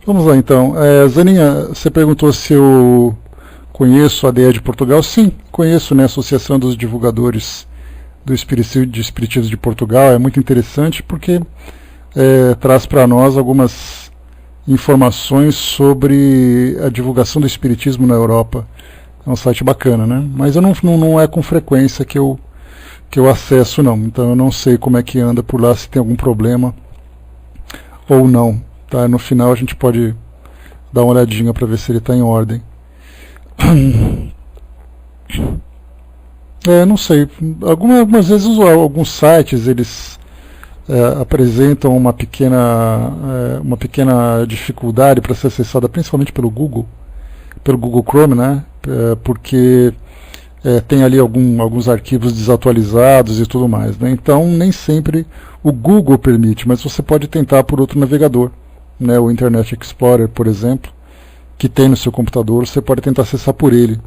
Vamos lá então. Zaninha, você perguntou se eu conheço a ADE de Portugal. Sim, conheço, né? A Associação dos Divulgadores do Espiritismo de Portugal. É muito interessante porque traz para nós algumas informações sobre a divulgação do Espiritismo na Europa. É um site bacana, né? Mas eu não é com frequência que eu acesso, não. Então eu não sei como é que anda por lá, se tem algum problema ou não. Tá? No final a gente pode dar uma olhadinha para ver se ele está em ordem. Não sei. Algumas vezes alguns sites eles apresentam uma pequena dificuldade para ser acessada, principalmente pelo Google Chrome, né? Porque tem ali alguns arquivos desatualizados e tudo mais, né? Então nem sempre o Google permite, mas você pode tentar por outro navegador, né? O Internet Explorer, por exemplo, que tem no seu computador, você pode tentar acessar por ele.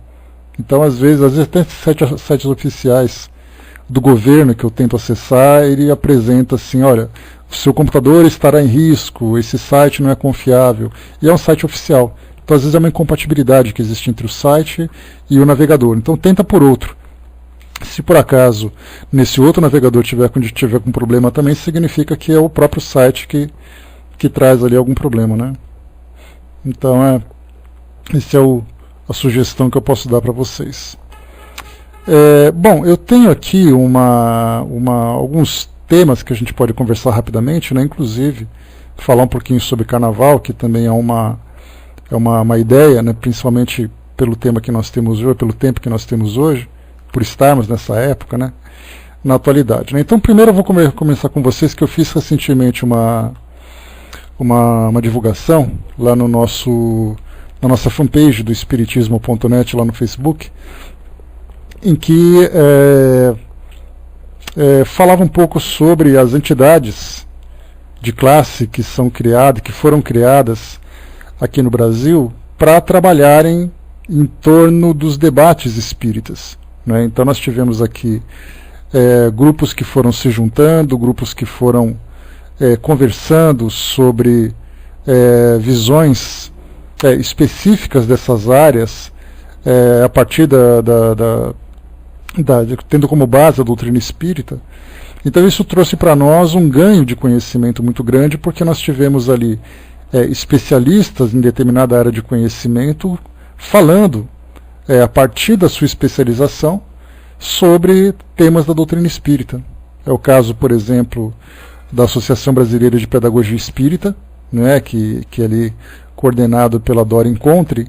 Então às vezes até sites oficiais do governo que eu tento acessar, ele apresenta assim, olha, o seu computador estará em risco, esse site não é confiável, e é um site oficial. Então às vezes é uma incompatibilidade que existe entre o site e o navegador. Então tenta por outro. Se por acaso nesse outro navegador tiver com problema também, significa que é o próprio site que traz ali algum problema, né? Então essa é a sugestão que eu posso dar para vocês. Bom, eu tenho aqui alguns temas que a gente pode conversar rapidamente, né? Inclusive falar um pouquinho sobre carnaval, que também é uma ideia, né? Principalmente pelo tema que nós temos hoje, pelo tempo que nós temos hoje, por estarmos nessa época, né? Na atualidade, né? Então primeiro eu vou começar com vocês que eu fiz recentemente uma divulgação lá na nossa fanpage do espiritismo.net lá no Facebook, em que falava um pouco sobre as entidades de classe que foram criadas aqui no Brasil para trabalharem em torno dos debates espíritas, né? Então nós tivemos aqui grupos que foram se juntando, grupos que foram conversando sobre visões específicas dessas áreas, a partir tendo como base a doutrina espírita. Então isso trouxe para nós um ganho de conhecimento muito grande, porque nós tivemos ali especialistas em determinada área de conhecimento falando, a partir da sua especialização, sobre temas da doutrina espírita. É o caso, por exemplo, da Associação Brasileira de Pedagogia Espírita, né, que é ali coordenado pela Dora Encontre,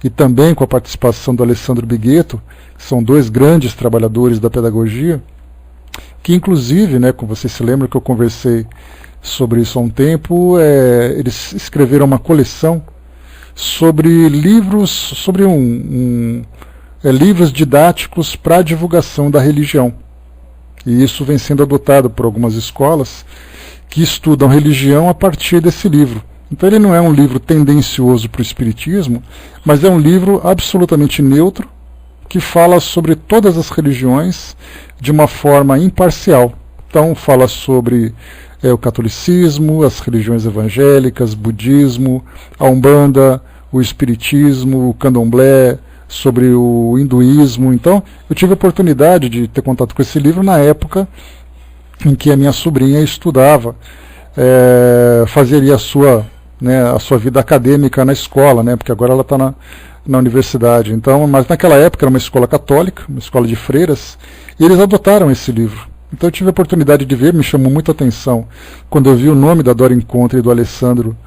e também com a participação do Alessandro Bigueto, que são dois grandes trabalhadores da pedagogia, que inclusive, né, como vocês se lembram que eu conversei sobre isso há um tempo, eles escreveram uma coleção sobre livros, livros didáticos para a divulgação da religião. E isso vem sendo adotado por algumas escolas que estudam religião a partir desse livro. Então ele não é um livro tendencioso para o espiritismo, mas é um livro absolutamente neutro, que fala sobre todas as religiões de uma forma imparcial. Então fala sobre o catolicismo, as religiões evangélicas, budismo, a Umbanda, o espiritismo, o candomblé, sobre o hinduísmo. Então eu tive a oportunidade de ter contato com esse livro na época em que a minha sobrinha estudava, fazia a sua vida acadêmica na escola, né, porque agora ela está na universidade. Então, mas naquela época era uma escola católica, uma escola de freiras, e eles adotaram esse livro. Então eu tive a oportunidade de ver, me chamou muita atenção quando eu vi o nome da Dora Encontre e do Alessandro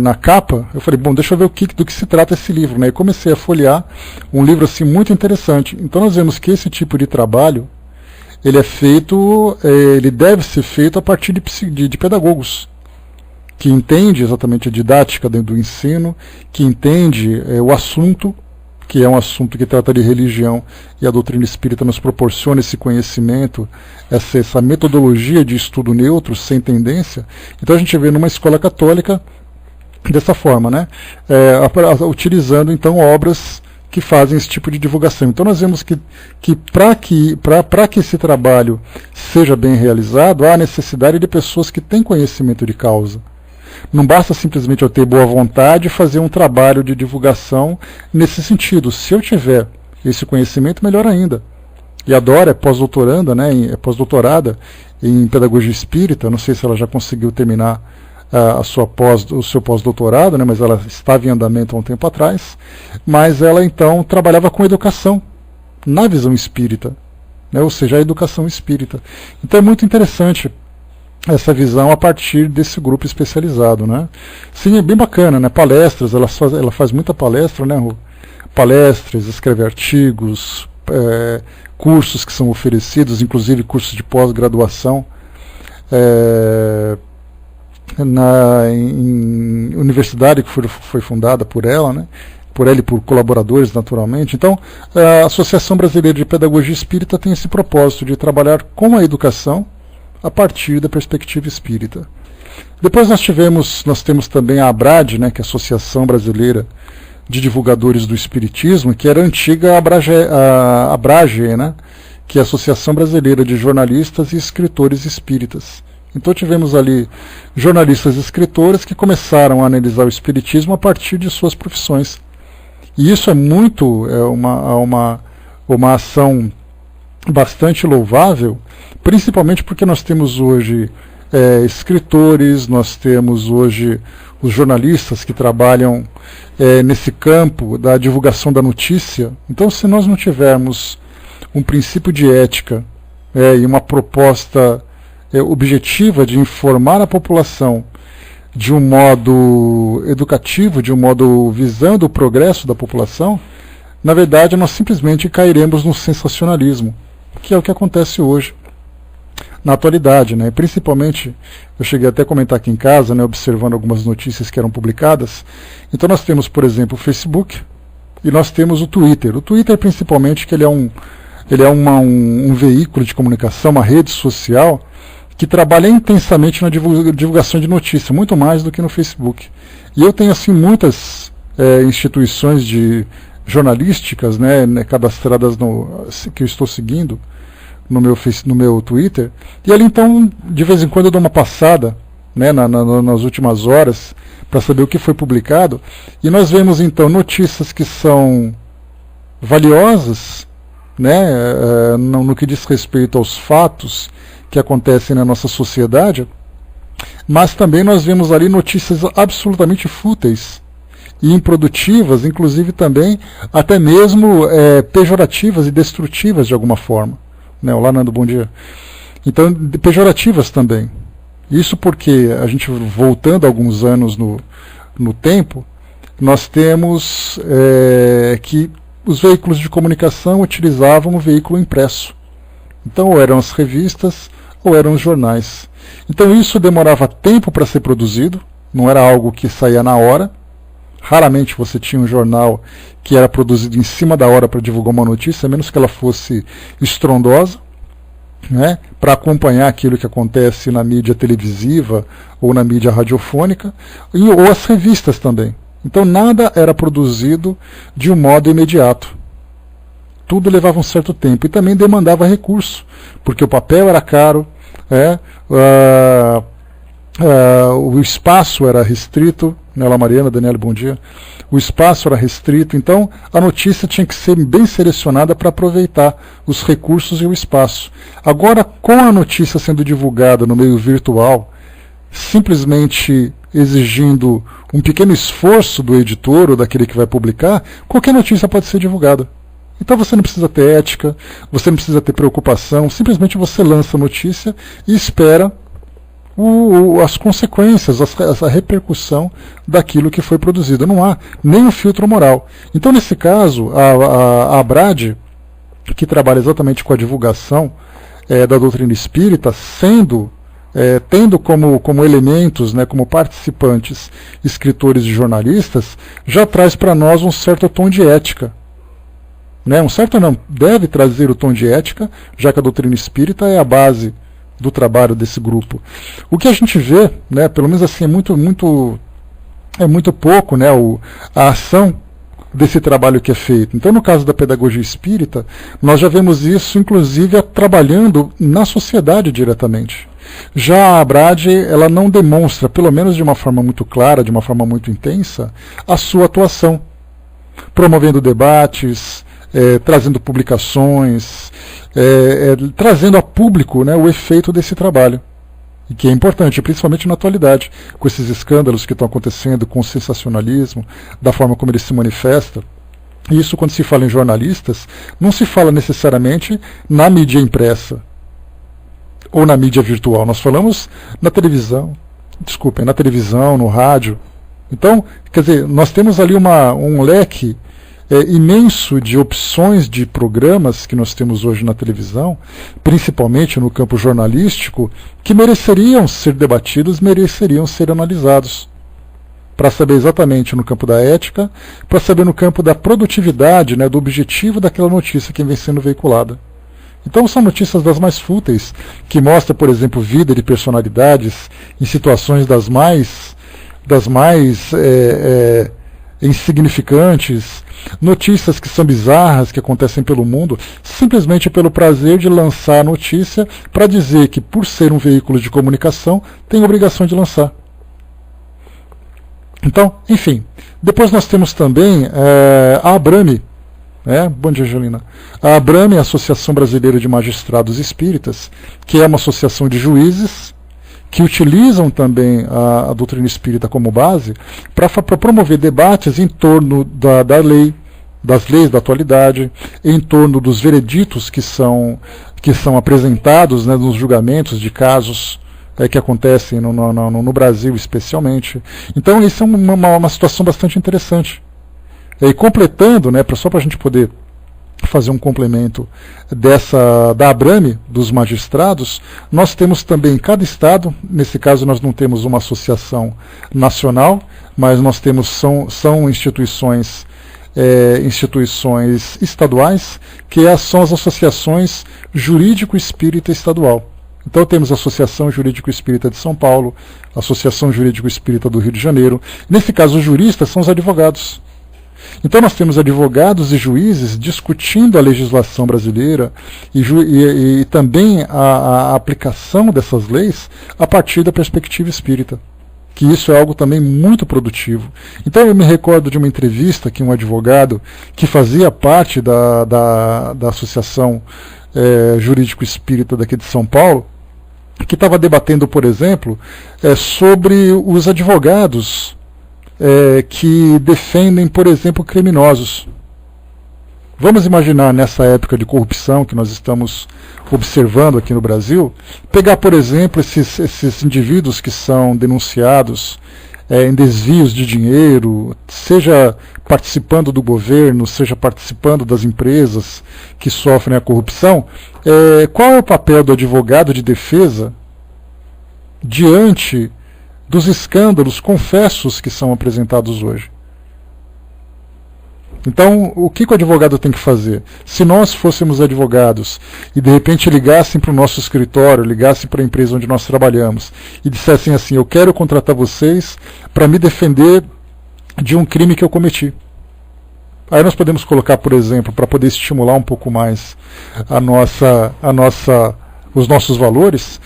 na capa. Eu falei, bom, deixa eu ver do que se trata esse livro, né? E comecei a folhear um livro assim muito interessante. Então nós vemos que esse tipo de trabalho ele deve ser feito a partir de pedagogos que entende exatamente a didática dentro do ensino, que entende o assunto, que é um assunto que trata de religião, e a doutrina espírita nos proporciona esse conhecimento, essa metodologia de estudo neutro, sem tendência. Então a gente vê numa escola católica dessa forma, né? Utilizando então obras que fazem esse tipo de divulgação. Então nós vemos que para que esse trabalho seja bem realizado, há a necessidade de pessoas que têm conhecimento de causa. Não basta simplesmente eu ter boa vontade e fazer um trabalho de divulgação nesse sentido. Se eu tiver esse conhecimento, melhor ainda. E a Dora é pós-doutoranda, né, é pós-doutorada em pedagogia espírita. Não sei se ela já conseguiu terminar o seu pós-doutorado, né, mas ela estava em andamento há um tempo atrás. Mas ela então trabalhava com educação na visão espírita, né, ou seja, a educação espírita. Então é muito interessante essa visão a partir desse grupo especializado, né? Sim, é bem bacana, né? Palestras, ela faz muita palestra, né, Rô? Palestras, escreve artigos, cursos que são oferecidos, inclusive cursos de pós-graduação em universidade que foi fundada por ela, né? Por ela e por colaboradores, naturalmente. Então, a Associação Brasileira de Pedagogia Espírita tem esse propósito de trabalhar com a educação a partir da perspectiva espírita. Depois nós temos também a ABRAD, né, que é a Associação Brasileira de Divulgadores do Espiritismo, que era a antiga ABRAGE, né, que é a Associação Brasileira de Jornalistas e Escritores Espíritas. Então tivemos ali jornalistas e escritores que começaram a analisar o espiritismo a partir de suas profissões. E isso é uma ação bastante louvável, principalmente porque nós temos hoje escritores, nós temos hoje os jornalistas que trabalham nesse campo da divulgação da notícia. Então, se nós não tivermos um princípio de ética e uma proposta objetiva de informar a população de um modo educativo, de um modo visando o progresso da população, na verdade nós simplesmente cairemos no sensacionalismo, que é o que acontece hoje, na atualidade, né? Principalmente, eu cheguei até a comentar aqui em casa, né, observando algumas notícias que eram publicadas. Então nós temos, por exemplo, o Facebook e nós temos o Twitter. O Twitter, principalmente, que ele é um veículo de comunicação, uma rede social que trabalha intensamente na divulgação de notícias, muito mais do que no Facebook. E eu tenho assim muitas instituições jornalísticas, né, cadastradas que eu estou seguindo no meu Twitter, e ali então de vez em quando eu dou uma passada, né, nas últimas horas para saber o que foi publicado, e nós vemos então notícias que são valiosas, né, no que diz respeito aos fatos que acontecem na nossa sociedade, mas também nós vemos ali notícias absolutamente fúteis e improdutivas, inclusive também até mesmo pejorativas e destrutivas de alguma forma. Né? Olá, Nando, bom dia. Então, pejorativas também. Isso porque, a gente voltando alguns anos no tempo, nós temos que os veículos de comunicação utilizavam o veículo impresso. Então, ou eram as revistas, ou eram os jornais. Então, isso demorava tempo para ser produzido, não era algo que saía na hora. Raramente você tinha um jornal que era produzido em cima da hora para divulgar uma notícia, a menos que ela fosse estrondosa, né, para acompanhar aquilo que acontece na mídia televisiva ou na mídia radiofônica, ou as revistas também. Então nada era produzido de um modo imediato. Tudo levava um certo tempo e também demandava recurso, porque o papel era caro, o espaço era restrito. Nela Mariana, Daniela, bom dia. O espaço era restrito, então a notícia tinha que ser bem selecionada para aproveitar os recursos e o espaço. Agora, com a notícia sendo divulgada no meio virtual, simplesmente exigindo um pequeno esforço do editor ou daquele que vai publicar, qualquer notícia pode ser divulgada. Então você não precisa ter ética, você não precisa ter preocupação, simplesmente você lança a notícia e espera as consequências, a repercussão daquilo que foi produzido. Não há nenhum filtro moral. Então, nesse caso, a ABRAD, que trabalha exatamente com a divulgação da doutrina espírita, tendo como elementos, né, como participantes, escritores e jornalistas, já traz para nós um certo tom de ética. Né? Deve trazer o tom de ética, já que a doutrina espírita é a base do trabalho desse grupo. O que a gente vê, né, pelo menos assim, é muito pouco, né, a ação desse trabalho que é feito. Então, no caso da pedagogia espírita, nós já vemos isso, inclusive, trabalhando na sociedade diretamente. Já a ABRAD, ela não demonstra, pelo menos de uma forma muito clara, de uma forma muito intensa, a sua atuação, promovendo debates, trazendo publicações, trazendo a público, né, o efeito desse trabalho. E que é importante, principalmente na atualidade, com esses escândalos que estão acontecendo, com o sensacionalismo, da forma como ele se manifesta. E isso, quando se fala em jornalistas, não se fala necessariamente na mídia impressa ou na mídia virtual. Nós falamos na televisão, na televisão, no rádio. Então, quer dizer, nós temos ali um leque imenso de opções de programas que nós temos hoje na televisão, principalmente no campo jornalístico, que mereceriam ser debatidos, mereceriam ser analisados, para saber exatamente no campo da ética, para saber no campo da produtividade, né, do objetivo daquela notícia que vem sendo veiculada. Então são notícias das mais fúteis, que mostram, por exemplo, vida de personalidades em situações das mais insignificantes, notícias que são bizarras, que acontecem pelo mundo, simplesmente pelo prazer de lançar a notícia para dizer que, por ser um veículo de comunicação, tem obrigação de lançar. Então, enfim, depois nós temos também a ABRAME, bom dia, Julina. A ABRAME, a Associação Brasileira de Magistrados Espíritas, que é uma associação de juízes que utilizam também a doutrina espírita como base para promover debates em torno da lei, das leis da atualidade, em torno dos vereditos que são apresentados, né, nos julgamentos de casos que acontecem no Brasil especialmente. Então isso é uma situação bastante interessante. E completando, né, só para a gente poder fazer um complemento da ABRAME, dos magistrados, nós temos também em cada estado, nesse caso nós não temos uma associação nacional, mas nós temos, são instituições estaduais, que são as associações jurídico-espírita estadual. Então temos a Associação Jurídico Espírita de São Paulo, a Associação Jurídico Espírita do Rio de Janeiro. Nesse caso, os juristas são os advogados. Então nós temos advogados e juízes discutindo a legislação brasileira e também a aplicação dessas leis a partir da perspectiva espírita, que isso é algo também muito produtivo. Então eu me recordo de uma entrevista que um advogado que fazia parte da Associação Jurídico Espírita daqui de São Paulo, que estava debatendo, por exemplo, sobre os advogados que defendem, por exemplo, criminosos. Vamos imaginar, nessa época de corrupção que nós estamos observando aqui no Brasil, pegar, por exemplo, esses indivíduos que são denunciados em desvios de dinheiro, seja participando do governo, seja participando das empresas que sofrem a corrupção. Qual é o papel do advogado de defesa diante dos escândalos confessos que são apresentados hoje? Então, o que o advogado tem que fazer? Se nós fôssemos advogados e de repente ligassem para o nosso escritório, ligassem para a empresa onde nós trabalhamos e dissessem assim: eu quero contratar vocês para me defender de um crime que eu cometi. Aí nós podemos colocar, por exemplo, para poder estimular um pouco mais os nossos valores,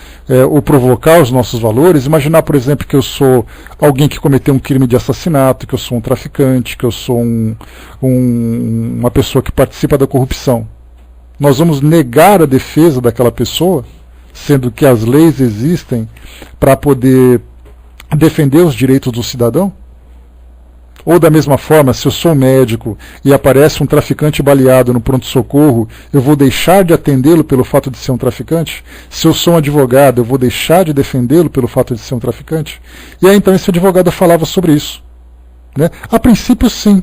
ou provocar os nossos valores, imaginar, por exemplo, que eu sou alguém que cometeu um crime de assassinato, que eu sou um traficante, que eu sou uma pessoa que participa da corrupção. Nós vamos negar a defesa daquela pessoa, sendo que as leis existem para poder defender os direitos do cidadão? Ou da mesma forma, se eu sou médico e aparece um traficante baleado no pronto-socorro, eu vou deixar de atendê-lo pelo fato de ser um traficante? Se eu sou um advogado, eu vou deixar de defendê-lo pelo fato de ser um traficante? E aí então esse advogado falava sobre isso, né? A princípio sim,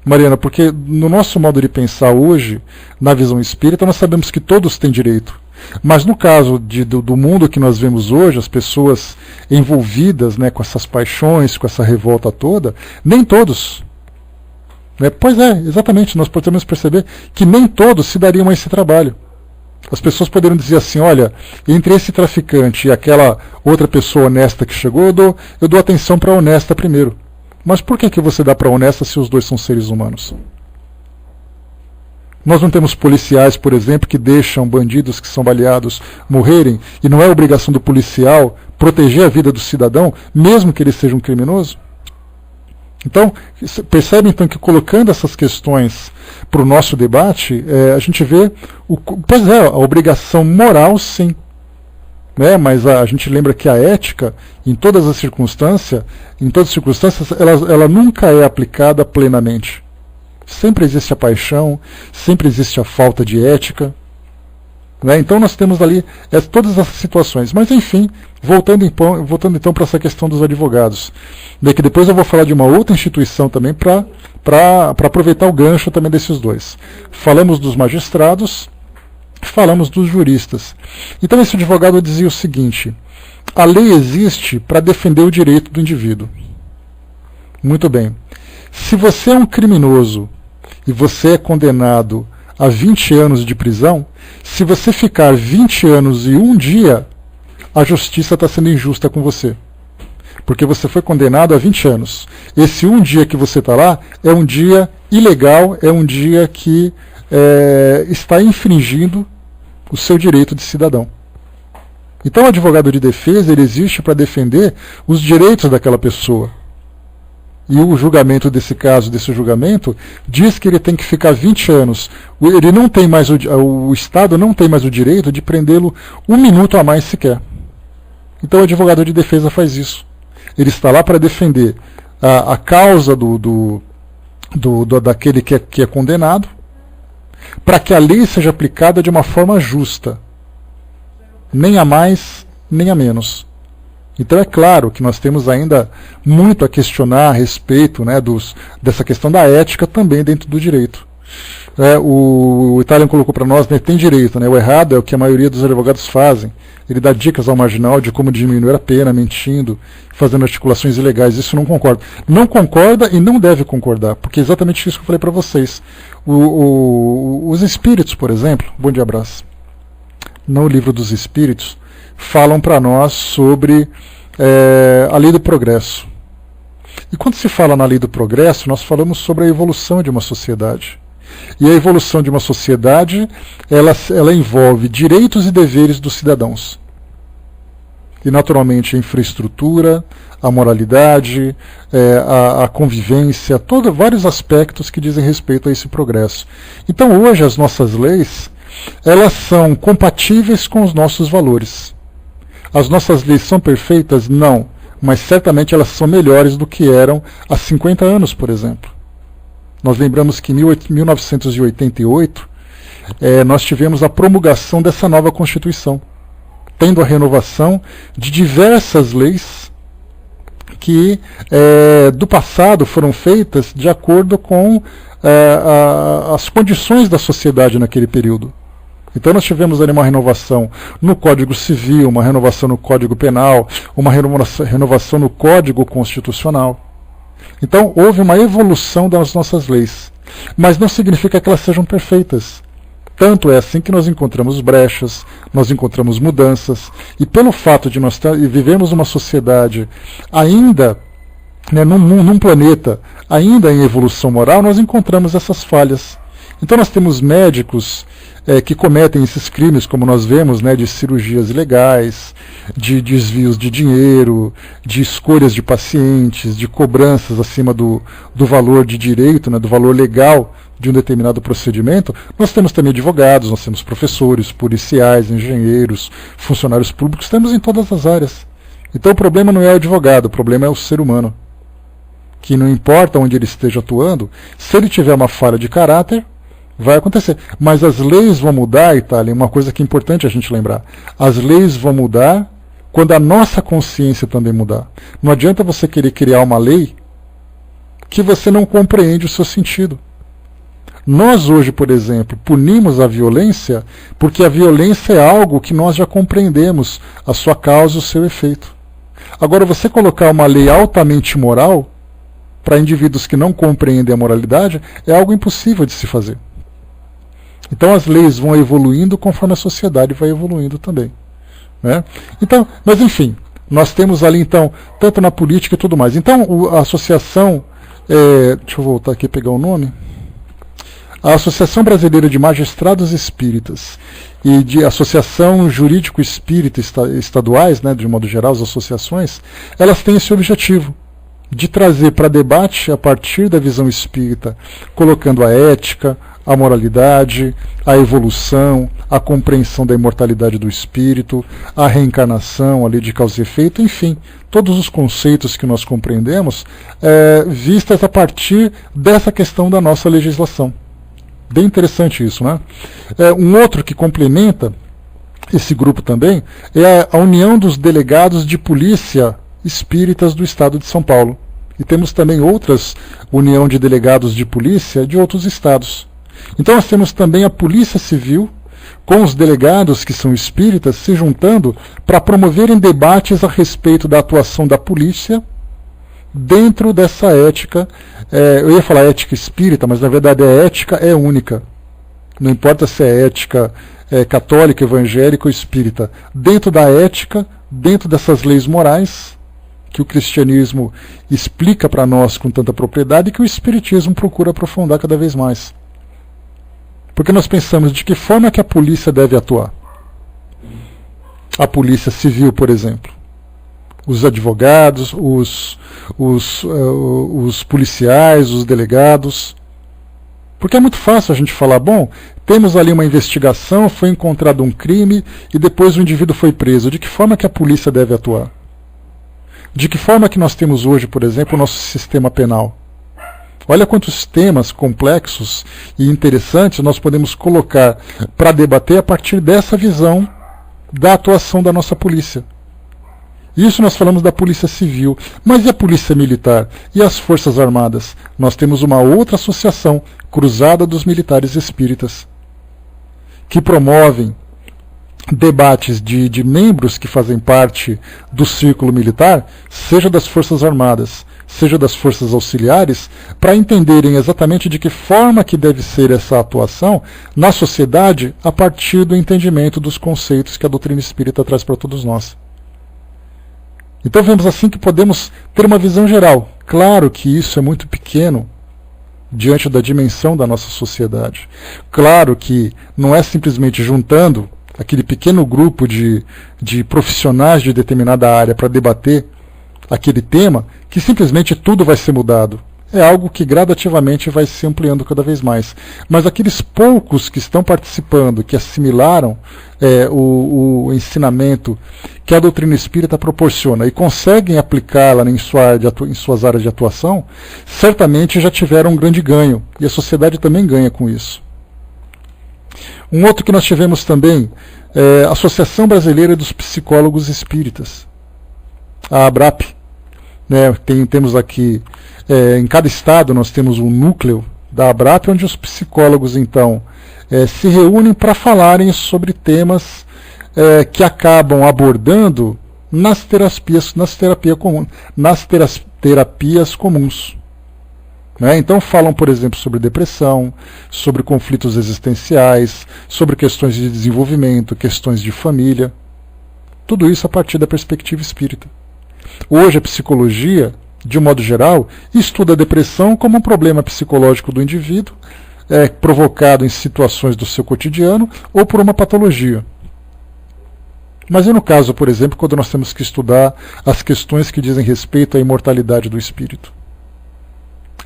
Mariana, porque no nosso modo de pensar hoje, na visão espírita, nós sabemos que todos têm direito. Mas no caso do mundo que nós vemos hoje, as pessoas envolvidas, né, com essas paixões, com essa revolta toda, nem todos. Né? Pois é, exatamente, nós podemos perceber que nem todos se dariam a esse trabalho. As pessoas poderiam dizer assim: olha, entre esse traficante e aquela outra pessoa honesta que chegou, eu dou atenção para a honesta primeiro. Mas por que você dá para a honesta se os dois são seres humanos? Nós não temos policiais, por exemplo, que deixam bandidos que são baleados morrerem, e não é obrigação do policial proteger a vida do cidadão, mesmo que ele seja um criminoso? Então, percebe então que colocando essas questões para o nosso debate, a gente vê, a obrigação moral sim, né? Mas a gente lembra que a ética, em todas as circunstâncias, ela nunca é aplicada plenamente. Sempre existe a paixão, sempre existe a falta de ética, né? Então nós temos ali todas essas situações. Mas enfim, voltando então para essa questão dos advogados, que depois eu vou falar de uma outra instituição também para aproveitar o gancho também desses dois. Falamos dos magistrados, falamos dos juristas. Então esse advogado dizia o seguinte: a lei existe para defender o direito do indivíduo. Muito bem. Se você é um criminoso e você é condenado a 20 anos de prisão, se você ficar 20 anos e um dia, a justiça está sendo injusta com você. Porque você foi condenado a 20 anos. Esse um dia que você está lá é um dia ilegal, é um dia que está infringindo o seu direito de cidadão. Então o advogado de defesa ele existe para defender os direitos daquela pessoa. E o julgamento desse caso, desse julgamento, diz que ele tem que ficar 20 anos. Ele não tem mais o Estado não tem mais o direito de prendê-lo um minuto a mais sequer. Então o advogado de defesa faz isso. Ele está lá para defender a causa daquele que é condenado, para que a lei seja aplicada de uma forma justa. Nem a mais, nem a menos. Então é claro que nós temos ainda muito a questionar a respeito, né, dessa questão da ética também dentro do direito. O Italian colocou para nós, né, tem direito, né, o errado é o que a maioria dos advogados fazem. Ele dá dicas ao marginal de como diminuir a pena, mentindo, fazendo articulações ilegais. Isso não concorda. Não concorda e não deve concordar, porque é exatamente isso que eu falei para vocês. Os espíritos, por exemplo, bom dia, abraço, no livro dos espíritos, falam para nós sobre a lei do progresso. E quando se fala na lei do progresso, nós falamos sobre a evolução de uma sociedade. E a evolução de uma sociedade, ela envolve direitos e deveres dos cidadãos. E naturalmente a infraestrutura, a moralidade, a convivência, vários aspectos que dizem respeito a esse progresso. Então hoje as nossas leis, elas são compatíveis com os nossos valores. As nossas leis são perfeitas? Não. Mas certamente elas são melhores do que eram há 50 anos, por exemplo. Nós lembramos que em 1988 nós tivemos a promulgação dessa nova Constituição, tendo a renovação de diversas leis que do passado foram feitas de acordo com as condições da sociedade naquele período. Então nós tivemos ali uma renovação no Código Civil, uma renovação no Código Penal, uma renovação no Código Constitucional. Então houve uma evolução das nossas leis, mas não significa que elas sejam perfeitas. Tanto é assim que nós encontramos brechas, nós encontramos mudanças, e pelo fato de nós vivermos uma sociedade ainda, né, num planeta ainda em evolução moral, nós encontramos essas falhas. Então nós temos médicos que cometem esses crimes, como nós vemos, né, de cirurgias ilegais, de desvios de dinheiro, de escolhas de pacientes, de cobranças acima do valor de direito, né, do valor legal de um determinado procedimento. Nós temos também advogados, nós temos professores, policiais, engenheiros, funcionários públicos, temos em todas as áreas. Então o problema não é o advogado, o problema é o ser humano, que não importa onde ele esteja atuando, se ele tiver uma falha de caráter, vai acontecer. Mas as leis vão mudar, Itália, uma coisa que é importante a gente lembrar. As leis vão mudar quando a nossa consciência também mudar. Não adianta você querer criar uma lei que você não compreende o seu sentido. Nós hoje, por exemplo, punimos a violência porque a violência é algo que nós já compreendemos, a sua causa e o seu efeito. Agora, você colocar uma lei altamente moral para indivíduos que não compreendem a moralidade é algo impossível de se fazer. Então as leis vão evoluindo conforme a sociedade vai evoluindo também, né? Então, mas enfim, nós temos ali então, tanto na política e tudo mais. Então a associação, deixa eu voltar aqui e pegar o nome. A Associação Brasileira de Magistrados Espíritas e de Associação Jurídico Espírita estaduais, né, de modo geral, as associações, elas têm esse objetivo de trazer para debate a partir da visão espírita, colocando a ética, a moralidade, a evolução, a compreensão da imortalidade do espírito, a reencarnação, a lei de causa e efeito, enfim, todos os conceitos que nós compreendemos, vistas a partir dessa questão da nossa legislação. Bem interessante isso, né? Um outro que complementa esse grupo também é a União dos Delegados de Polícia Espíritas do Estado de São Paulo. E temos também outras União de Delegados de Polícia de outros estados. Então nós temos também a Polícia Civil, com os delegados que são espíritas se juntando para promoverem debates a respeito da atuação da polícia dentro dessa ética. Eu ia falar ética espírita, mas na verdade a ética é única. Não importa se é ética católica, evangélica ou espírita. Dentro da ética, dentro dessas leis morais, que o cristianismo explica para nós com tanta propriedade e que o espiritismo procura aprofundar cada vez mais. Porque nós pensamos de que forma que a polícia deve atuar. A polícia civil, por exemplo. Os advogados, os policiais, os delegados. Porque é muito fácil a gente falar, bom, temos ali uma investigação, foi encontrado um crime e depois o indivíduo foi preso. De que forma que a polícia deve atuar? De que forma que nós temos hoje, por exemplo, o nosso sistema penal? Olha quantos temas complexos e interessantes nós podemos colocar para debater a partir dessa visão da atuação da nossa polícia. Isso nós falamos da Polícia Civil, mas e a Polícia Militar? E as Forças Armadas? Nós temos uma outra associação, Cruzada dos Militares Espíritas, que promovem debates de membros que fazem parte do círculo militar, seja das Forças Armadas, seja das forças auxiliares, para entenderem exatamente de que forma que deve ser essa atuação na sociedade a partir do entendimento dos conceitos que a doutrina espírita traz para todos nós. Então vemos assim que podemos ter uma visão geral. Claro que isso é muito pequeno diante da dimensão da nossa sociedade. Claro que não é simplesmente juntando aquele pequeno grupo de profissionais de determinada área para debater aquele tema, que simplesmente tudo vai ser mudado. É algo que gradativamente vai se ampliando cada vez mais. Mas aqueles poucos que estão participando, que assimilaram o ensinamento que a doutrina espírita proporciona e conseguem aplicá-la em suas áreas de atuação, certamente já tiveram um grande ganho. E a sociedade também ganha com isso. Um outro que nós tivemos também é a Associação Brasileira dos Psicólogos Espíritas, a ABRAP. Temos aqui, em cada estado nós temos um núcleo da ABRAP, onde os psicólogos então se reúnem para falarem sobre temas que acabam abordando nas terapias comuns. Então falam, por exemplo, sobre depressão, sobre conflitos existenciais, sobre questões de desenvolvimento, questões de família. Tudo isso a partir da perspectiva espírita. Hoje a psicologia, de um modo geral, estuda a depressão como um problema psicológico do indivíduo, provocado em situações do seu cotidiano ou por uma patologia. Mas e no caso, por exemplo, quando nós temos que estudar as questões que dizem respeito à imortalidade do espírito?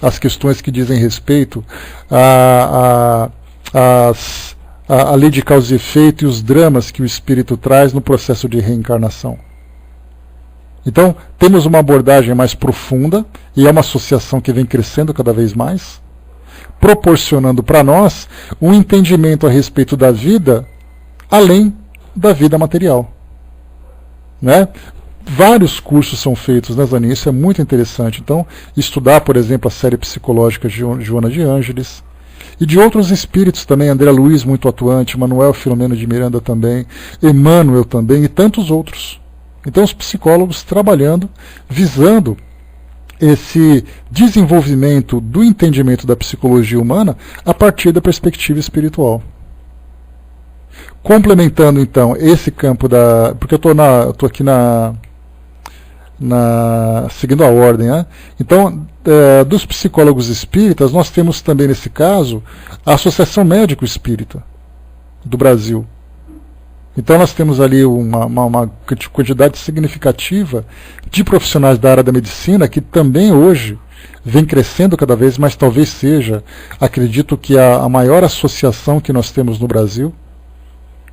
As questões que dizem respeito à lei de causa e efeito e os dramas que o espírito traz no processo de reencarnação. Então, temos uma abordagem mais profunda, e é uma associação que vem crescendo cada vez mais, proporcionando para nós um entendimento a respeito da vida além da vida material. Vários cursos são feitos, né, Zanin? Isso é muito interessante. Então, estudar, por exemplo, a série psicológica de Joana de Ângeles, e de outros espíritos também, André Luiz, muito atuante, Manuel Filomeno de Miranda também, Emmanuel também, e tantos outros. Então, os psicólogos trabalhando, visando esse desenvolvimento do entendimento da psicologia humana a partir da perspectiva espiritual. Complementando, então, esse campo da... Porque eu estou aqui seguindo a ordem, né? Então, dos psicólogos espíritas, nós temos também nesse caso a Associação Médico Espírita do Brasil. Então nós temos ali uma quantidade significativa de profissionais da área da medicina que também hoje vem crescendo cada vez, mas talvez seja, acredito que a maior associação que nós temos no Brasil.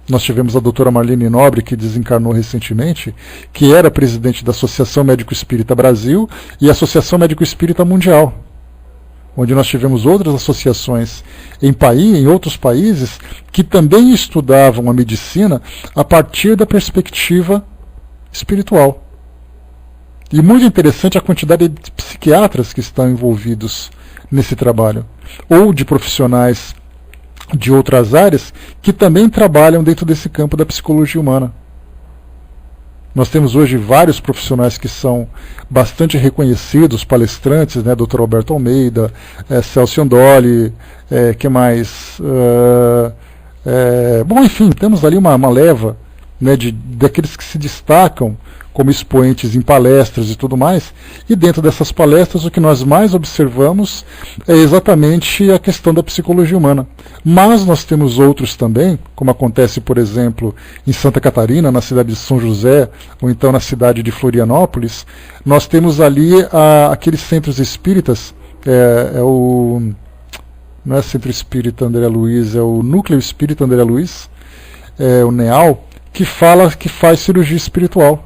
Nós tivemos a doutora Marlene Nobre, que desencarnou recentemente, que era presidente da Associação Médico Espírita Brasil e Associação Médico Espírita Mundial, onde nós tivemos outras associações em outros países que também estudavam a medicina a partir da perspectiva espiritual. E muito interessante a quantidade de psiquiatras que estão envolvidos nesse trabalho, ou de profissionais de outras áreas que também trabalham dentro desse campo da psicologia humana. Nós temos hoje vários profissionais que são bastante reconhecidos, palestrantes, né? Dr. Alberto Almeida, Celso Andoli, que mais? Bom, enfim, temos ali uma leva, né, daqueles que se destacam como expoentes em palestras e tudo mais, e dentro dessas palestras o que nós mais observamos é exatamente a questão da psicologia humana. Mas nós temos outros também, como acontece, por exemplo, em Santa Catarina, na cidade de São José, ou então na cidade de Florianópolis, nós temos ali aqueles centros espíritas, não é Centro Espírita André Luiz, é o Núcleo Espírita André Luiz, o NEAL, que faz cirurgia espiritual.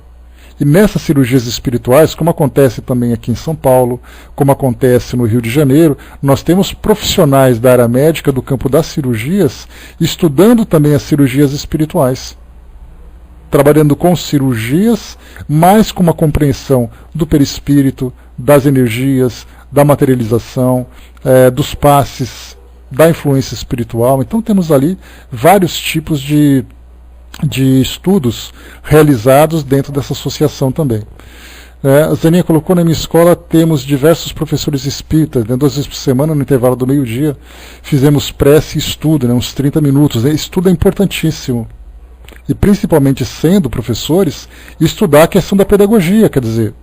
E nessas cirurgias espirituais, como acontece também aqui em São Paulo, como acontece no Rio de Janeiro, nós temos profissionais da área médica do campo das cirurgias estudando também as cirurgias espirituais, trabalhando com cirurgias, mas com uma compreensão do perispírito, das energias, da materialização, dos passes, da influência espiritual. Então temos ali vários tipos de estudos realizados dentro dessa associação também. A Zaninha colocou: na minha escola temos diversos professores espíritas, 2 vezes por semana, no intervalo do meio-dia, fizemos prece e estudo, uns 30 minutos. Estudo é importantíssimo. E principalmente sendo professores, estudar a questão da pedagogia, quer dizer,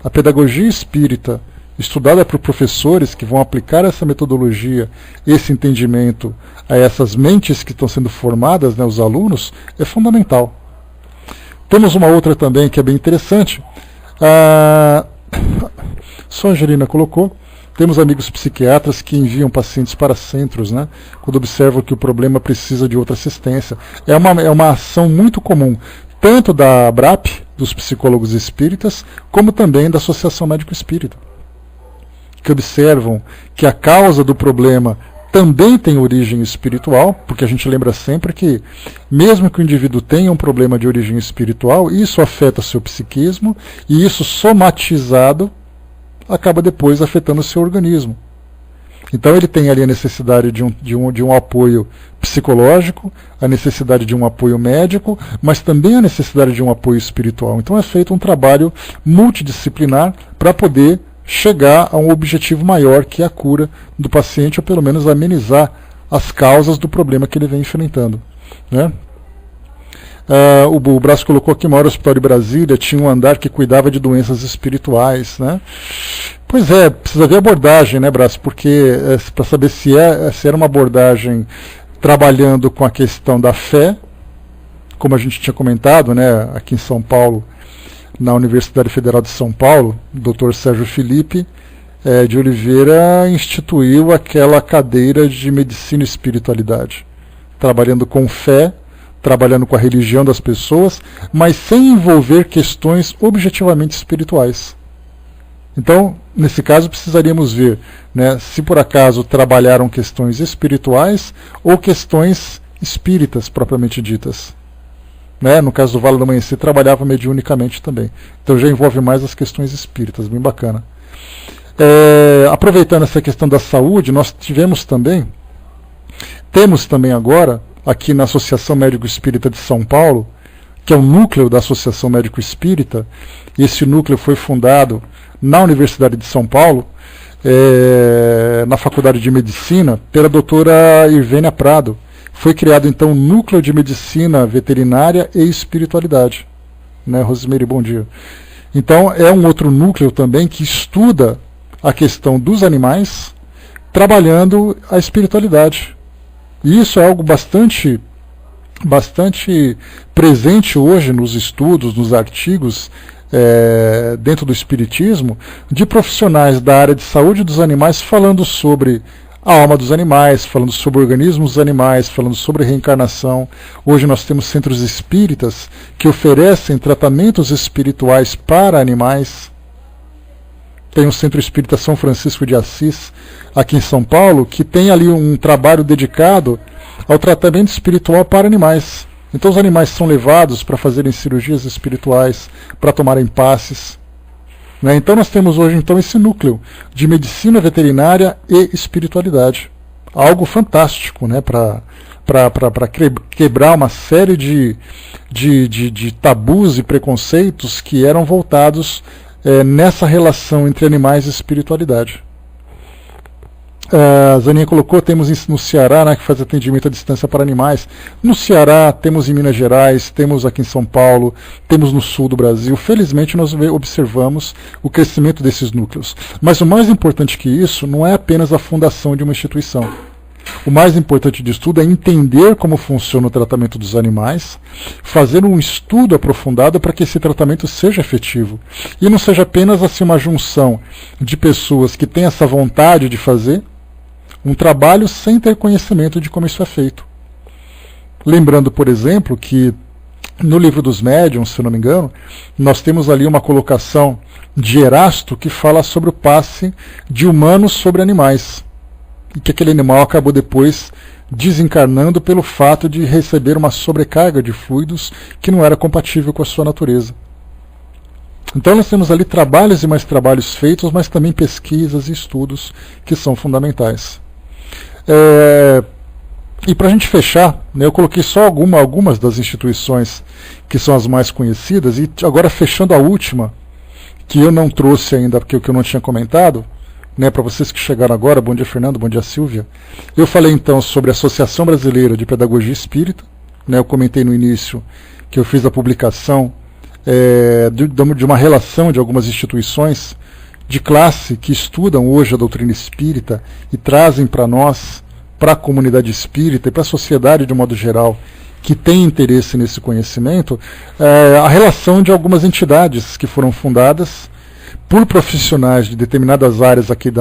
a pedagogia espírita, estudada por professores que vão aplicar essa metodologia, esse entendimento a essas mentes que estão sendo formadas, né, os alunos, é fundamental. Temos uma outra também que é bem interessante. Só a Angelina colocou. Temos amigos psiquiatras que enviam pacientes para centros, né, quando observam que o problema precisa de outra assistência. É uma ação muito comum, tanto da ABRAP, dos psicólogos espíritas, como também da Associação Médico Espírita, que observam que a causa do problema também tem origem espiritual, porque a gente lembra sempre que, mesmo que o indivíduo tenha um problema de origem espiritual, isso afeta seu psiquismo, e isso somatizado acaba depois afetando o seu organismo. Então ele tem ali a necessidade de um apoio psicológico, a necessidade de um apoio médico, mas também a necessidade de um apoio espiritual. Então é feito um trabalho multidisciplinar para poder chegar a um objetivo maior, que é a cura do paciente, ou pelo menos amenizar as causas do problema que ele vem enfrentando, né? O Brás colocou aqui: o maior hospital de Brasília tinha um andar que cuidava de doenças espirituais, né? Pois é, precisa ver a abordagem, né, Brás? Porque para saber se era uma abordagem trabalhando com a questão da fé, como a gente tinha comentado, né, aqui em São Paulo, na Universidade Federal de São Paulo, o Dr. Sérgio Felipe de Oliveira instituiu aquela cadeira de medicina e espiritualidade, trabalhando com fé, trabalhando com a religião das pessoas, mas sem envolver questões objetivamente espirituais. Então, nesse caso, precisaríamos ver, né, se por acaso trabalharam questões espirituais ou questões espíritas propriamente ditas. Né? No caso do Vale do Amanhecer, trabalhava mediunicamente também. Então já envolve mais as questões espíritas, bem bacana. Aproveitando essa questão da saúde, nós temos também agora, aqui na Associação Médico Espírita de São Paulo, que é o núcleo da Associação Médico Espírita, e esse núcleo foi fundado na Universidade de São Paulo, na Faculdade de Medicina, pela doutora Irvênia Prado. Foi criado então um núcleo de medicina veterinária e espiritualidade, né, Rosemary, bom dia. Então é um outro núcleo também que estuda a questão dos animais, trabalhando a espiritualidade. E isso é algo bastante presente hoje nos estudos, nos artigos dentro do espiritismo, de profissionais da área de saúde dos animais falando sobre a alma dos animais, falando sobre organismos dos animais, falando sobre reencarnação. Hoje nós temos centros espíritas que oferecem tratamentos espirituais para animais. Tem o Centro Espírita São Francisco de Assis, aqui em São Paulo, que tem ali um trabalho dedicado ao tratamento espiritual para animais. Então os animais são levados para fazerem cirurgias espirituais, para tomarem passes. Né? Então nós temos hoje então esse núcleo de medicina veterinária e espiritualidade. Algo fantástico, né? Para quebrar uma série de tabus e preconceitos que eram voltados nessa relação entre animais e espiritualidade. A Zaninha colocou, temos no Ceará, né, que faz atendimento à distância para animais. No Ceará, temos em Minas Gerais, temos aqui em São Paulo, temos no sul do Brasil. Felizmente nós observamos o crescimento desses núcleos. Mas o mais importante que isso não é apenas a fundação de uma instituição. O mais importante disso tudo é entender como funciona o tratamento dos animais, fazer um estudo aprofundado para que esse tratamento seja efetivo. E não seja apenas assim uma junção de pessoas que têm essa vontade de fazer um trabalho sem ter conhecimento de como isso é feito. Lembrando, por exemplo, que no livro dos médiuns, se não me engano, nós temos ali uma colocação de Erasto que fala sobre o passe de humanos sobre animais. E que aquele animal acabou depois desencarnando pelo fato de receber uma sobrecarga de fluidos que não era compatível com a sua natureza. Então nós temos ali trabalhos e mais trabalhos feitos, mas também pesquisas e estudos que são fundamentais. E para a gente fechar, né, eu coloquei só algumas das instituições que são as mais conhecidas, e agora fechando a última, que eu não trouxe ainda, porque eu não tinha comentado, né, para vocês que chegaram agora, bom dia Fernando, bom dia Silvia. Eu falei então sobre a Associação Brasileira de Pedagogia Espírita, né, eu comentei no início que eu fiz a publicação de uma relação de algumas instituições de classe que estudam hoje a doutrina espírita e trazem para nós, para a comunidade espírita e para a sociedade de um modo geral, que tem interesse nesse conhecimento, a relação de algumas entidades que foram fundadas por profissionais de determinadas áreas aqui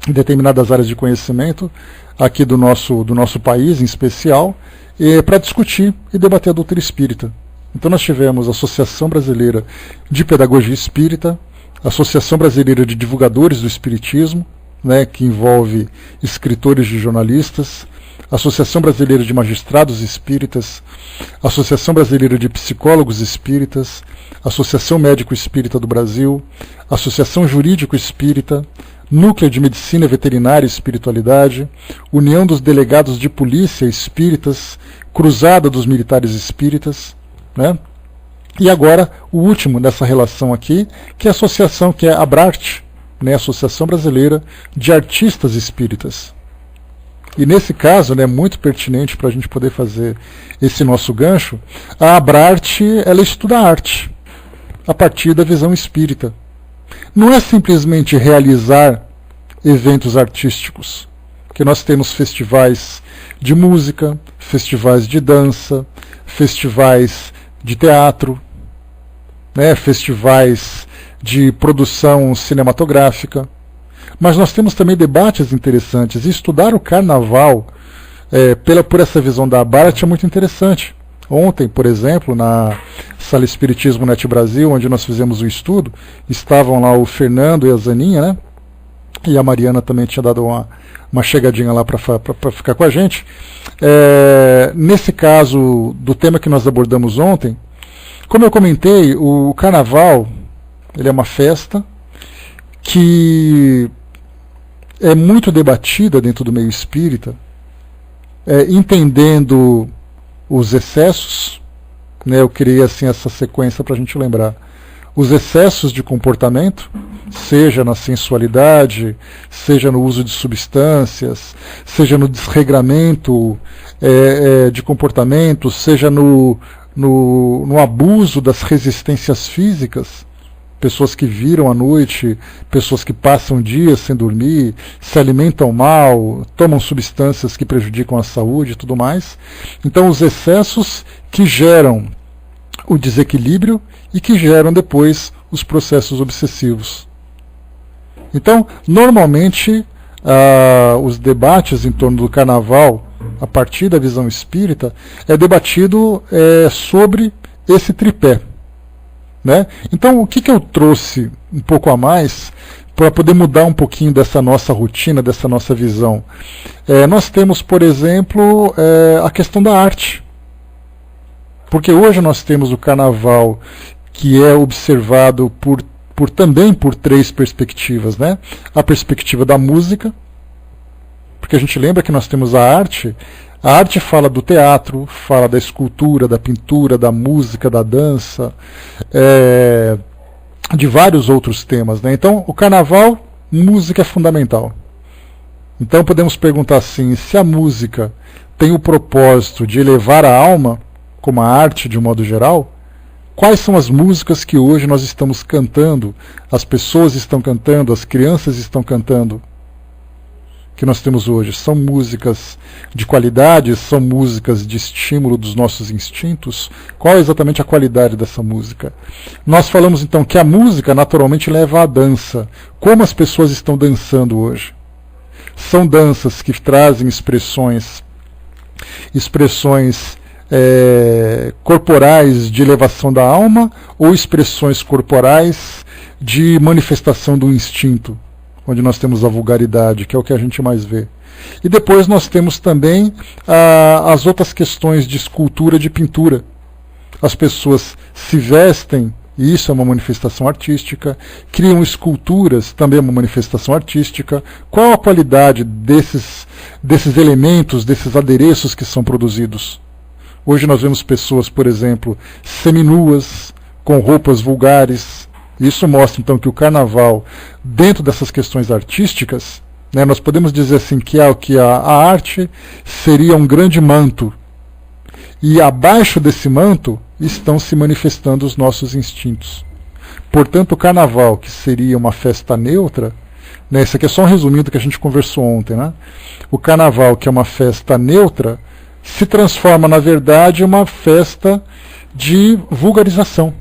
determinadas áreas de conhecimento aqui do nosso país em especial, para discutir e debater a doutrina espírita. Então nós tivemos a Associação Brasileira de Pedagogia Espírita, a Associação Brasileira de Divulgadores do Espiritismo, né, que envolve escritores e jornalistas, a Associação Brasileira de Magistrados Espíritas, a Associação Brasileira de Psicólogos Espíritas, a Associação Médico Espírita do Brasil, a Associação Jurídico Espírita, Núcleo de Medicina Veterinária e Espiritualidade, União dos Delegados de Polícia Espíritas, Cruzada dos Militares Espíritas, né? E agora, o último nessa relação aqui, que é a associação, que é a ABRART, né, Associação Brasileira de Artistas Espíritas. E nesse caso, né, muito pertinente para a gente poder fazer esse nosso gancho, a ABRART, ela estuda a arte a partir da visão espírita. Não é simplesmente realizar eventos artísticos, que nós temos festivais de música, festivais de dança, festivais de teatro, né, festivais de produção cinematográfica, mas nós temos também debates interessantes. E estudar o carnaval por essa visão da ABRART é muito interessante. Ontem, por exemplo, na Sala Espiritismo Net Brasil, onde nós fizemos o estudo, estavam lá o Fernando e a Zaninha, né? E a Mariana também tinha dado uma chegadinha lá para ficar com a gente. Nesse caso, do tema que nós abordamos ontem, como eu comentei, o carnaval ele é uma festa que é muito debatida dentro do meio espírita, entendendo os excessos, né, eu criei assim essa sequência para a gente lembrar. Os excessos de comportamento, seja na sensualidade, seja no uso de substâncias, seja no desregramento de comportamento, seja no abuso das resistências físicas, pessoas que viram à noite, pessoas que passam dias sem dormir, se alimentam mal, tomam substâncias que prejudicam a saúde e tudo mais. Então, os excessos que geram o desequilíbrio e que geram depois os processos obsessivos. Então, normalmente, os debates em torno do carnaval, a partir da visão espírita, é debatido sobre esse tripé. Né? Então, o que eu trouxe um pouco a mais para poder mudar um pouquinho dessa nossa rotina, dessa nossa visão? Nós temos, por exemplo, a questão da arte. Porque hoje nós temos o carnaval que é observado também por três perspectivas. Né? A perspectiva da música, porque a gente lembra que nós temos a arte fala do teatro, fala da escultura, da pintura, da música, da dança, de vários outros temas. Né? Então, o carnaval, música é fundamental. Então, podemos perguntar assim, se a música tem o propósito de elevar a alma, como a arte de um modo geral, quais são as músicas que hoje nós estamos cantando, as pessoas estão cantando, as crianças estão cantando? Que nós temos hoje são músicas de qualidade, são músicas de estímulo dos nossos instintos? Qual é exatamente a qualidade dessa música? Nós falamos então que a música naturalmente leva à dança. Como as pessoas estão dançando hoje? São danças que trazem expressões corporais de elevação da alma ou expressões corporais de manifestação do instinto? Onde nós temos a vulgaridade, que é o que a gente mais vê. E depois nós temos também as outras questões de escultura, de pintura. As pessoas se vestem, e isso é uma manifestação artística, criam esculturas, também é uma manifestação artística. Qual a qualidade desses elementos, desses adereços que são produzidos? Hoje nós vemos pessoas, por exemplo, seminuas, com roupas vulgares. Isso mostra então que o carnaval, dentro dessas questões artísticas, né, nós podemos dizer assim que a arte seria um grande manto, e abaixo desse manto estão se manifestando os nossos instintos. Portanto, o carnaval, que seria uma festa neutra, né, isso aqui é só um resuminho do que a gente conversou ontem, né? O carnaval, que é uma festa neutra, se transforma na verdade em uma festa de vulgarização.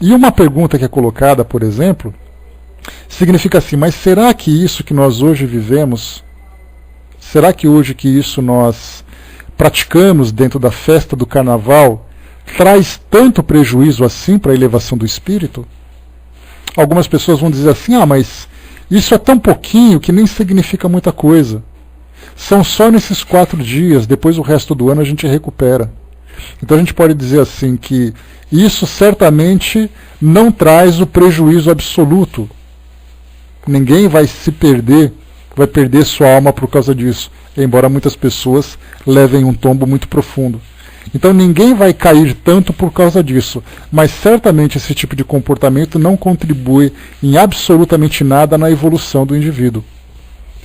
E uma pergunta que é colocada, por exemplo, significa assim, mas será que isso que nós hoje vivemos, será que hoje que isso nós praticamos dentro da festa do carnaval, traz tanto prejuízo assim para a elevação do espírito? Algumas pessoas vão dizer assim, mas isso é tão pouquinho que nem significa muita coisa. São só nesses 4 dias, depois o resto do ano a gente recupera. Então a gente pode dizer assim que isso certamente não traz o prejuízo absoluto. Ninguém vai se perder, vai perder sua alma por causa disso, embora muitas pessoas levem um tombo muito profundo. Então ninguém vai cair tanto por causa disso, mas certamente esse tipo de comportamento não contribui em absolutamente nada na evolução do indivíduo.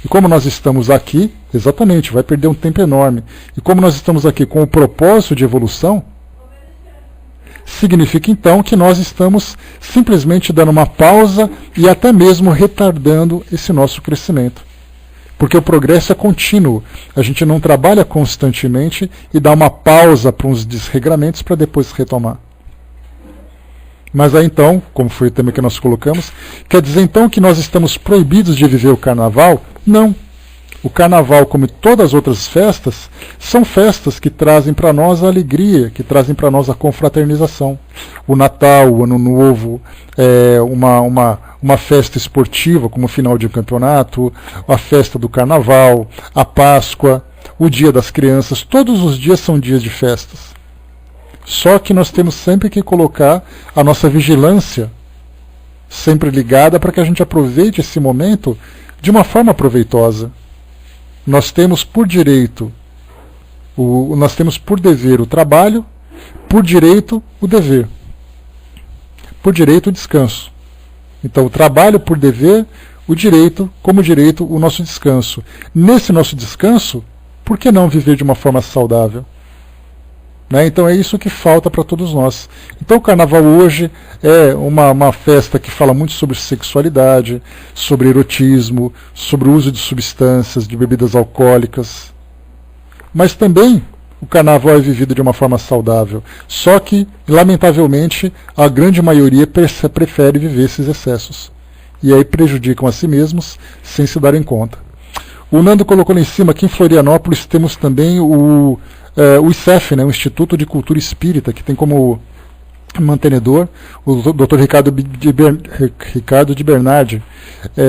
E como nós estamos aqui, exatamente, vai perder um tempo enorme. E como nós estamos aqui com o propósito de evolução, significa então que nós estamos simplesmente dando uma pausa e até mesmo retardando esse nosso crescimento. Porque o progresso é contínuo. A gente não trabalha constantemente e dá uma pausa para uns desregramentos para depois retomar. Mas aí então, como foi o tema que nós colocamos, quer dizer então que nós estamos proibidos de viver o carnaval? Não. O carnaval, como todas as outras festas, são festas que trazem para nós a alegria, que trazem para nós a confraternização. O Natal, o Ano Novo, uma festa esportiva, como o final de um campeonato, a festa do carnaval, a Páscoa, o Dia das Crianças, todos os dias são dias de festas. Só que nós temos sempre que colocar a nossa vigilância sempre ligada para que a gente aproveite esse momento de uma forma proveitosa. Nós temos por direito, nós temos por dever o trabalho, por direito o dever, por direito o descanso. Então o trabalho por dever, o direito, como direito o nosso descanso. Nesse nosso descanso, por que não viver de uma forma saudável? né? Então é isso que falta para todos nós. Então o carnaval hoje é uma festa que fala muito sobre sexualidade, sobre erotismo, sobre o uso de substâncias, de bebidas alcoólicas. Mas também o carnaval é vivido de uma forma saudável. Só que, lamentavelmente, a grande maioria prefere viver esses excessos. E aí prejudicam a si mesmos sem se darem conta. O Nando colocou lá em cima, aqui em Florianópolis temos também o ICEF, né, o Instituto de Cultura Espírita, que tem como mantenedor o Dr. Ricardo de Bernardi,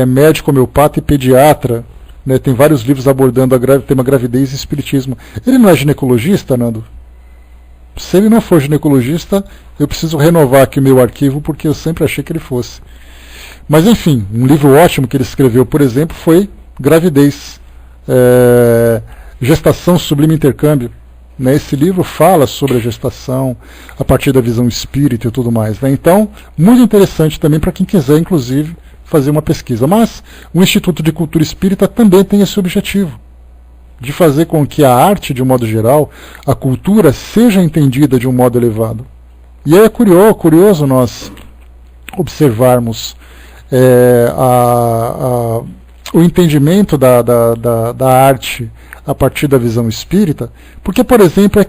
médico homeopata e pediatra, né, tem vários livros abordando o tema gravidez e espiritismo. Ele não é ginecologista, Nando? Se ele não for ginecologista, eu preciso renovar aqui o meu arquivo, porque eu sempre achei que ele fosse. Mas enfim, um livro ótimo que ele escreveu, por exemplo, foi Gravidez, Gestação, Sublime Intercâmbio. Né, esse livro fala sobre a gestação a partir da visão espírita e tudo mais. Né? Então, muito interessante também para quem quiser, inclusive, fazer uma pesquisa. Mas o Instituto de Cultura Espírita também tem esse objetivo, de fazer com que a arte, de um modo geral, a cultura, seja entendida de um modo elevado. E aí é curioso nós observarmos o entendimento da arte a partir da visão espírita, porque, por exemplo,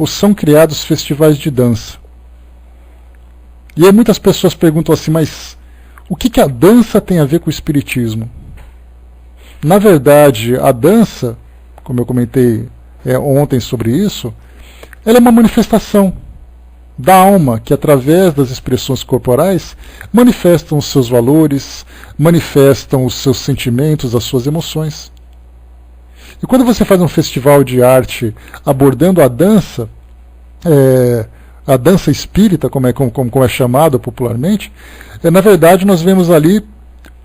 são criados festivais de dança. E aí muitas pessoas perguntam assim, mas o que a dança tem a ver com o espiritismo? Na verdade, a dança, como eu comentei ontem sobre isso, ela é uma manifestação da alma que, através das expressões corporais, manifestam os seus valores, manifestam os seus sentimentos, as suas emoções. E quando você faz um festival de arte abordando a dança espírita, como é chamado popularmente, na verdade nós vemos ali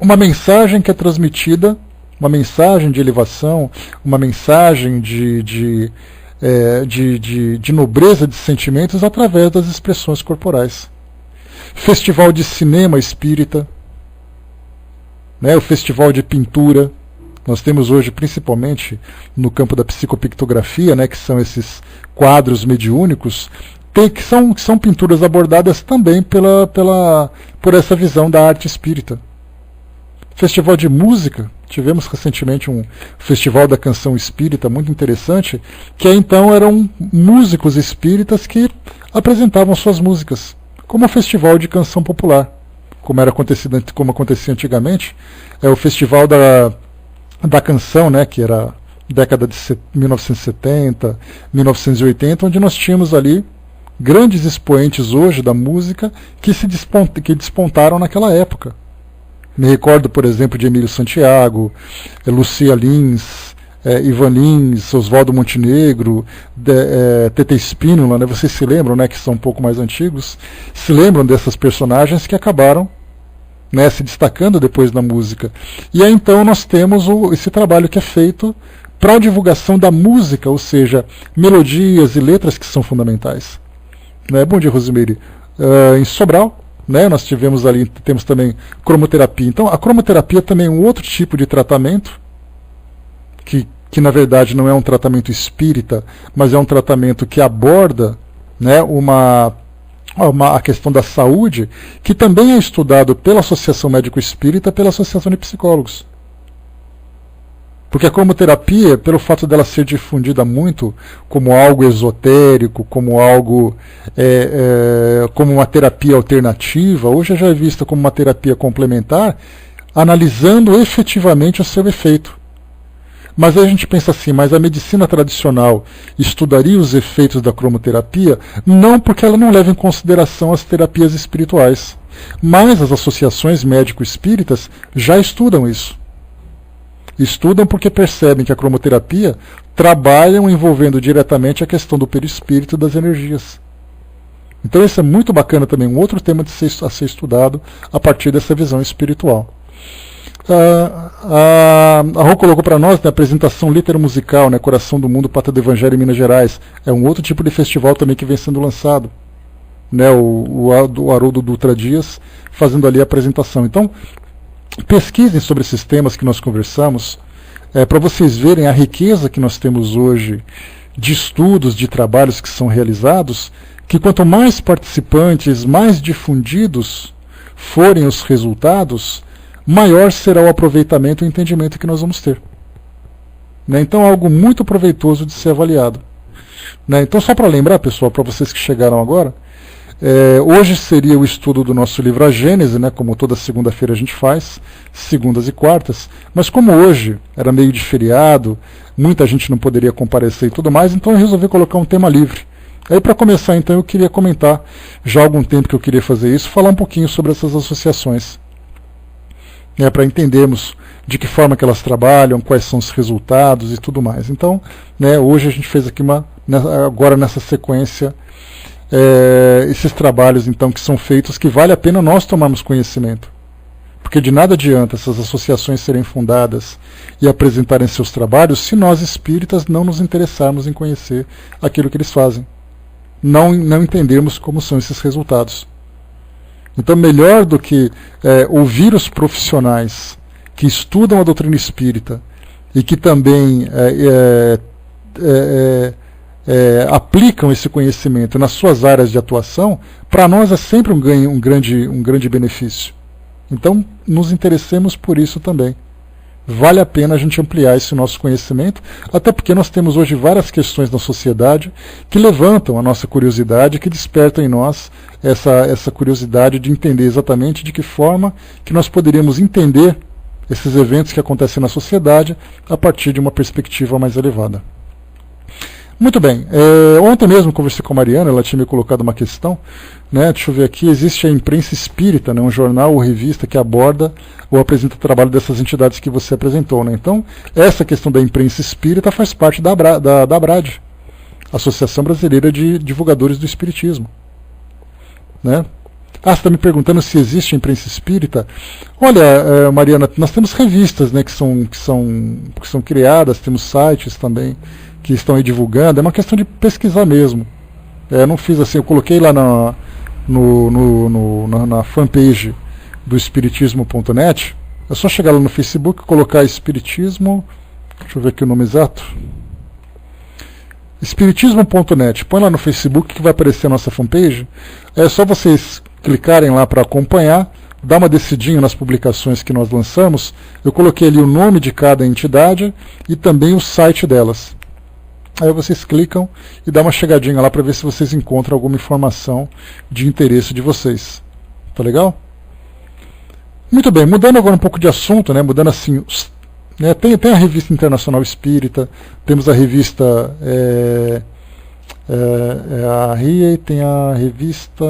uma mensagem que é transmitida, uma mensagem de elevação, uma mensagem de nobreza de sentimentos através das expressões corporais. Festival de cinema espírita, né, o festival de pintura. Nós temos hoje, principalmente no campo da psicopictografia, né, que são esses quadros mediúnicos, que são pinturas abordadas também por essa visão da arte espírita. Festival de música, tivemos recentemente um festival da canção espírita muito interessante, que então eram músicos espíritas que apresentavam suas músicas, como um festival de canção popular, como acontecia antigamente, o festival da canção, né, que era década de 1970, 1980, onde nós tínhamos ali grandes expoentes hoje da música que despontaram naquela época. Me recordo, por exemplo, de Emílio Santiago, Lucia Lins, Ivan Lins, Oswaldo Montenegro, Tete Espínola, né? Vocês se lembram, né, que são um pouco mais antigos, se lembram dessas personagens que acabaram, né, se destacando depois na música. E aí então nós temos esse trabalho que é feito para a divulgação da música, ou seja, melodias e letras que são fundamentais. Né? Bom dia, Rosimeire. Em Sobral, né, nós temos também cromoterapia. Então, a cromoterapia também é um outro tipo de tratamento, que na verdade não é um tratamento espírita, mas é um tratamento que aborda, né, a questão da saúde, que também é estudado pela Associação Médico-Espírita, pela Associação de Psicólogos. Porque a cromoterapia, pelo fato dela ser difundida muito como algo esotérico, como algo como uma terapia alternativa, hoje já é vista como uma terapia complementar, analisando efetivamente o seu efeito. Mas aí a gente pensa assim, mas a medicina tradicional estudaria os efeitos da cromoterapia? Não, porque ela não leva em consideração as terapias espirituais. Mas as associações médico-espíritas já estudam isso. Estudam porque percebem que a cromoterapia trabalham envolvendo diretamente a questão do perispírito e das energias. Então isso é muito bacana também, um outro tema a ser estudado a partir dessa visão espiritual. A Rô colocou para nós, né, a apresentação litero-musical, né, Coração do Mundo, Pátria do Evangelho em Minas Gerais. É um outro tipo de festival também que vem sendo lançado. Né, o Haroldo Dutra Dias fazendo ali a apresentação. Então, pesquisem sobre esses temas que nós conversamos, para vocês verem a riqueza que nós temos hoje de estudos, de trabalhos que são realizados, que quanto mais participantes, mais difundidos forem os resultados, maior será o aproveitamento e o entendimento que nós vamos ter. Né? Então é algo muito proveitoso de ser avaliado. Né? Então só para lembrar, pessoal, para vocês que chegaram agora, hoje seria o estudo do nosso livro A Gênese, né, como toda segunda-feira a gente faz, segundas e quartas, mas como hoje era meio de feriado, muita gente não poderia comparecer e tudo mais, então eu resolvi colocar um tema livre. Aí para começar então eu queria comentar, já há algum tempo que eu queria fazer isso, falar um pouquinho sobre essas associações, né, para entendermos de que forma que elas trabalham, quais são os resultados e tudo mais. Então, né, hoje a gente fez aqui agora nessa sequência, esses trabalhos então que são feitos, que vale a pena nós tomarmos conhecimento, porque de nada adianta essas associações serem fundadas e apresentarem seus trabalhos se nós espíritas não nos interessarmos em conhecer aquilo que eles fazem, não entendermos como são esses resultados. Então melhor do que ouvir os profissionais que estudam a doutrina espírita e que também aplicam esse conhecimento nas suas áreas de atuação, para nós é sempre um grande benefício. Então, nos interessemos por isso também. Vale a pena a gente ampliar esse nosso conhecimento, até porque nós temos hoje várias questões na sociedade que levantam a nossa curiosidade, que despertam em nós essa curiosidade de entender exatamente de que forma que nós poderíamos entender esses eventos que acontecem na sociedade a partir de uma perspectiva mais elevada. Muito bem, ontem mesmo conversei com a Mariana, ela tinha me colocado uma questão, né, deixa eu ver aqui, existe a Imprensa Espírita, né, um jornal ou revista que aborda ou apresenta o trabalho dessas entidades que você apresentou. Né? Então, essa questão da Imprensa Espírita faz parte da ABRAD, Associação Brasileira de Divulgadores do Espiritismo. Né? Você está me perguntando se existe a Imprensa Espírita? Olha, Mariana, nós temos revistas, né, que são criadas, temos sites também, que estão aí divulgando, é uma questão de pesquisar mesmo. Não fiz assim, eu coloquei lá na fanpage do espiritismo.net, é só chegar lá no Facebook, colocar Espiritismo, deixa eu ver aqui o nome exato, espiritismo.net, põe lá no Facebook que vai aparecer a nossa fanpage, é só vocês clicarem lá para acompanhar, dá uma descidinha nas publicações que nós lançamos, eu coloquei ali o nome de cada entidade e também o site delas. Aí vocês clicam e dá uma chegadinha lá para ver se vocês encontram alguma informação de interesse de vocês. Tá legal? Muito bem, mudando agora um pouco de assunto, né, mudando assim, né, tem a Revista Internacional Espírita, temos a revista a RIA, tem a revista...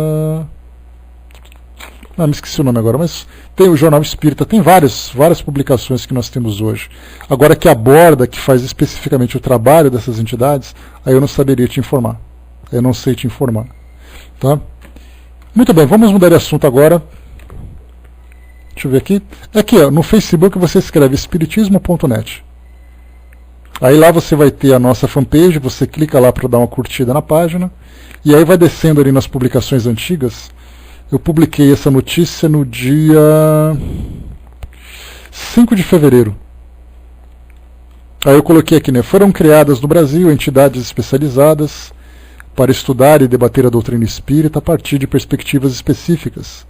me esqueci o nome agora, mas tem o Jornal Espírita, tem várias publicações que nós temos hoje. Agora que aborda, que faz especificamente o trabalho dessas entidades, aí eu não saberia te informar. Eu não sei te informar. Tá? Muito bem, vamos mudar de assunto agora. Deixa eu ver aqui. Aqui, ó, no Facebook você escreve espiritismo.net. Aí lá você vai ter a nossa fanpage, você clica lá para dar uma curtida na página, e aí vai descendo ali nas publicações antigas. Eu publiquei essa notícia no dia 5 de fevereiro. Aí eu coloquei aqui, né? Foram criadas no Brasil entidades especializadas para estudar e debater a doutrina espírita a partir de perspectivas específicas,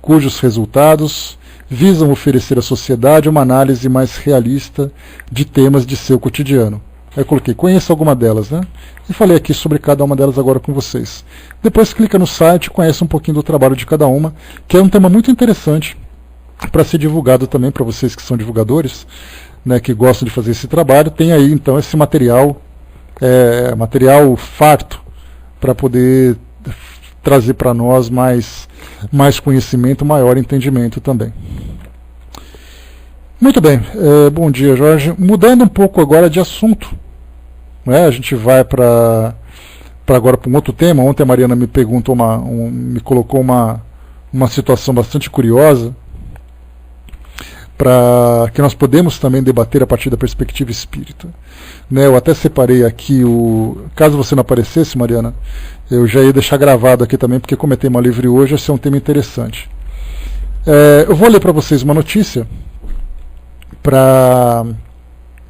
cujos resultados visam oferecer à sociedade uma análise mais realista de temas de seu cotidiano. Aí eu coloquei, conheça alguma delas, né? E falei aqui sobre cada uma delas agora com vocês. Depois clica no site, conhece um pouquinho do trabalho de cada uma, que é um tema muito interessante para ser divulgado também para vocês que são divulgadores, né, que gostam de fazer esse trabalho. Tem aí então esse material, material farto, para poder trazer para nós mais conhecimento, maior entendimento também. Muito bem, bom dia, Jorge. Mudando um pouco agora de assunto, né, a gente vai para agora para um outro tema. Ontem a Mariana me perguntou, me colocou uma situação bastante curiosa, para que nós podemos também debater a partir da perspectiva espírita. Né, eu até separei aqui, caso você não aparecesse, Mariana, eu já ia deixar gravado aqui também, porque como é tema livre hoje, esse é um tema interessante. Eu vou ler para vocês uma notícia, para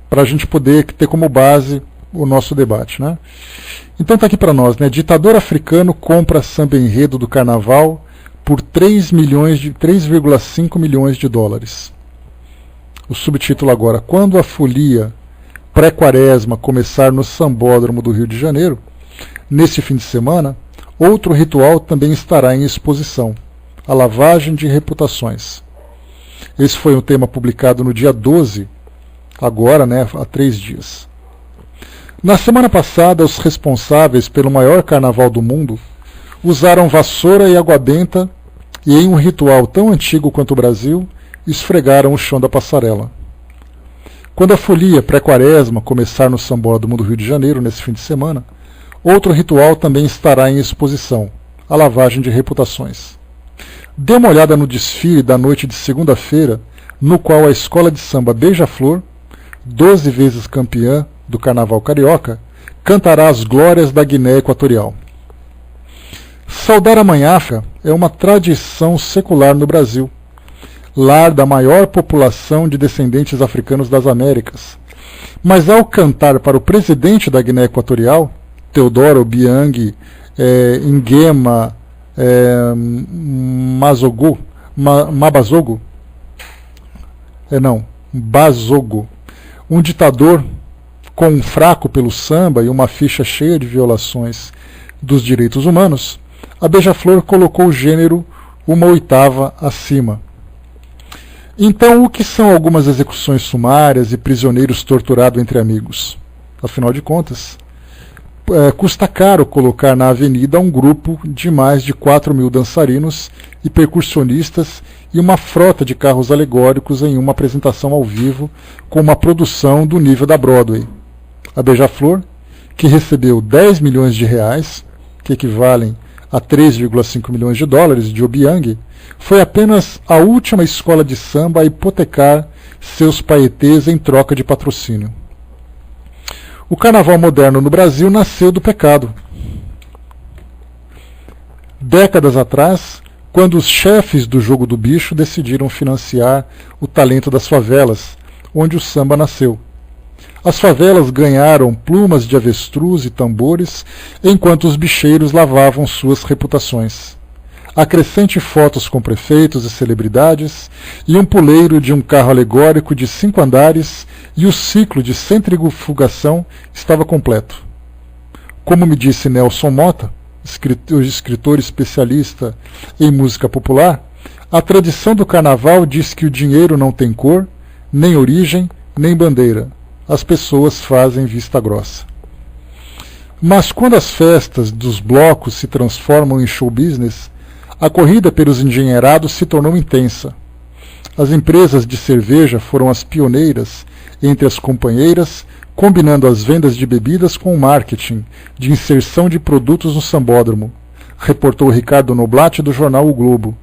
a gente poder ter como base o nosso debate, né? Então está aqui para nós, né? Ditador africano compra samba enredo do carnaval por 3,5 milhões de dólares. O subtítulo agora: quando a folia pré-quaresma começar no Sambódromo do Rio de Janeiro, neste fim de semana, outro ritual também estará em exposição: a lavagem de reputações. Esse foi um tema publicado no dia 12, agora, né, há 3 dias. Na semana passada, os responsáveis pelo maior carnaval do mundo usaram vassoura e água benta e, em um ritual tão antigo quanto o Brasil, esfregaram o chão da passarela. Quando a folia pré-quaresma começar no Sambódromo do Rio de Janeiro, nesse fim de semana, outro ritual também estará em exposição: a lavagem de reputações. Dê uma olhada no desfile da noite de segunda-feira, no qual a escola de samba Beija-Flor, 12 vezes campeã do Carnaval Carioca, cantará as glórias da Guiné Equatorial. Saudar a Mãe África é uma tradição secular no Brasil, lar da maior população de descendentes africanos das Américas. Mas ao cantar para o presidente da Guiné Equatorial, Teodoro Obiang Nguema Bazogo, um ditador com um fraco pelo samba e uma ficha cheia de violações dos direitos humanos, a Beija-Flor colocou o gênero uma oitava acima. Então, o que são algumas execuções sumárias e prisioneiros torturados entre amigos? Afinal de contas, custa caro colocar na avenida um grupo de mais de 4 mil dançarinos e percussionistas e uma frota de carros alegóricos em uma apresentação ao vivo com uma produção do nível da Broadway. A Beija-Flor, que recebeu 10 milhões de reais, que equivalem a 3,5 milhões de dólares de Obiang, foi apenas a última escola de samba a hipotecar seus paetês em troca de patrocínio. O carnaval moderno no Brasil nasceu do pecado. Décadas atrás, quando os chefes do Jogo do Bicho decidiram financiar o talento das favelas, onde o samba nasceu. As favelas ganharam plumas de avestruz e tambores, enquanto os bicheiros lavavam suas reputações. Acrescente fotos com prefeitos e celebridades, e um puleiro de um carro alegórico de 5 andares, e o ciclo de centrifugação estava completo. Como me disse Nelson Mota, escritor especialista em música popular, a tradição do carnaval diz que o dinheiro não tem cor, nem origem, nem bandeira. As pessoas fazem vista grossa. Mas quando as festas dos blocos se transformam em show business, a corrida pelos endinheirados se tornou intensa. As empresas de cerveja foram as pioneiras entre as companheiras, combinando as vendas de bebidas com o marketing de inserção de produtos no sambódromo, reportou Ricardo Noblat do jornal O Globo.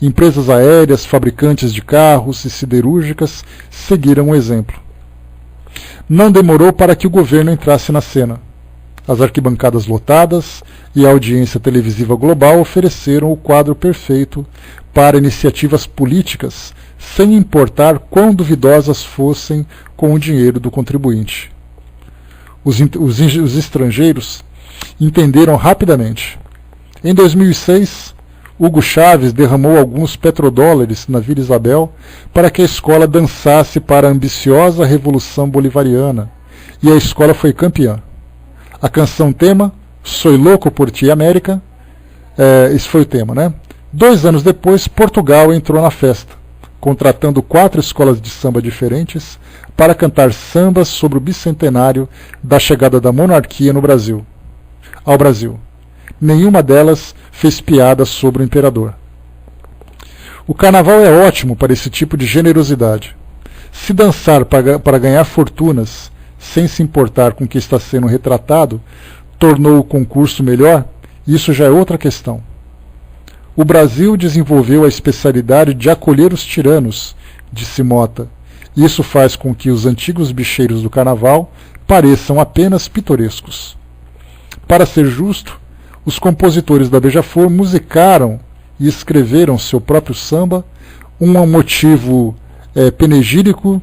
Empresas aéreas, fabricantes de carros e siderúrgicas seguiram o exemplo. Não demorou para que o governo entrasse na cena. As arquibancadas lotadas e a audiência televisiva global ofereceram o quadro perfeito para iniciativas políticas, sem importar quão duvidosas fossem com o dinheiro do contribuinte. Os estrangeiros entenderam rapidamente. Em 2006, Hugo Chávez derramou alguns petrodólares na Vila Isabel para que a escola dançasse para a ambiciosa Revolução Bolivariana, e a escola foi campeã. A canção tema, Soy Louco por Ti América, esse foi o tema, né? 2 anos depois, Portugal entrou na festa, contratando 4 escolas de samba diferentes para cantar sambas sobre o bicentenário da chegada da monarquia ao Brasil. Nenhuma delas fez piada sobre o imperador. O carnaval é ótimo para esse tipo de generosidade. Se dançar para ganhar fortunas, sem se importar com o que está sendo retratado, tornou o concurso melhor, isso já é outra questão. O Brasil desenvolveu a especialidade de acolher os tiranos, disse Mota. Isso faz com que os antigos bicheiros do carnaval pareçam apenas pitorescos. Para ser justo, os compositores da Beija-Flor musicaram e escreveram seu próprio samba, um motivo panegírico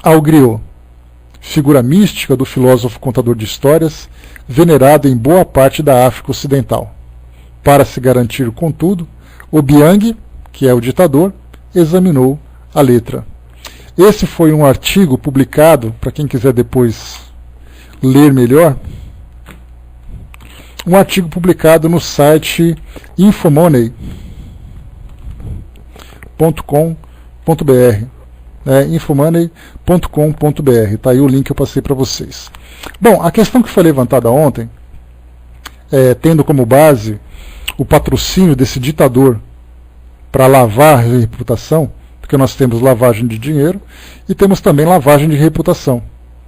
ao griot. figura mística do filósofo contador de histórias, venerado em boa parte da África Ocidental. Para se garantir, contudo, Obiang, que é o ditador, examinou a letra. Esse foi um artigo publicado, para quem quiser depois ler melhor, um artigo publicado no site infomoney.com.br. Infomoney.com.br. Está aí o link que eu passei para vocês. Bom, a questão que foi levantada ontem, tendo como base o patrocínio desse ditador para lavar a reputação, porque nós temos lavagem de dinheiro e temos também lavagem de reputação.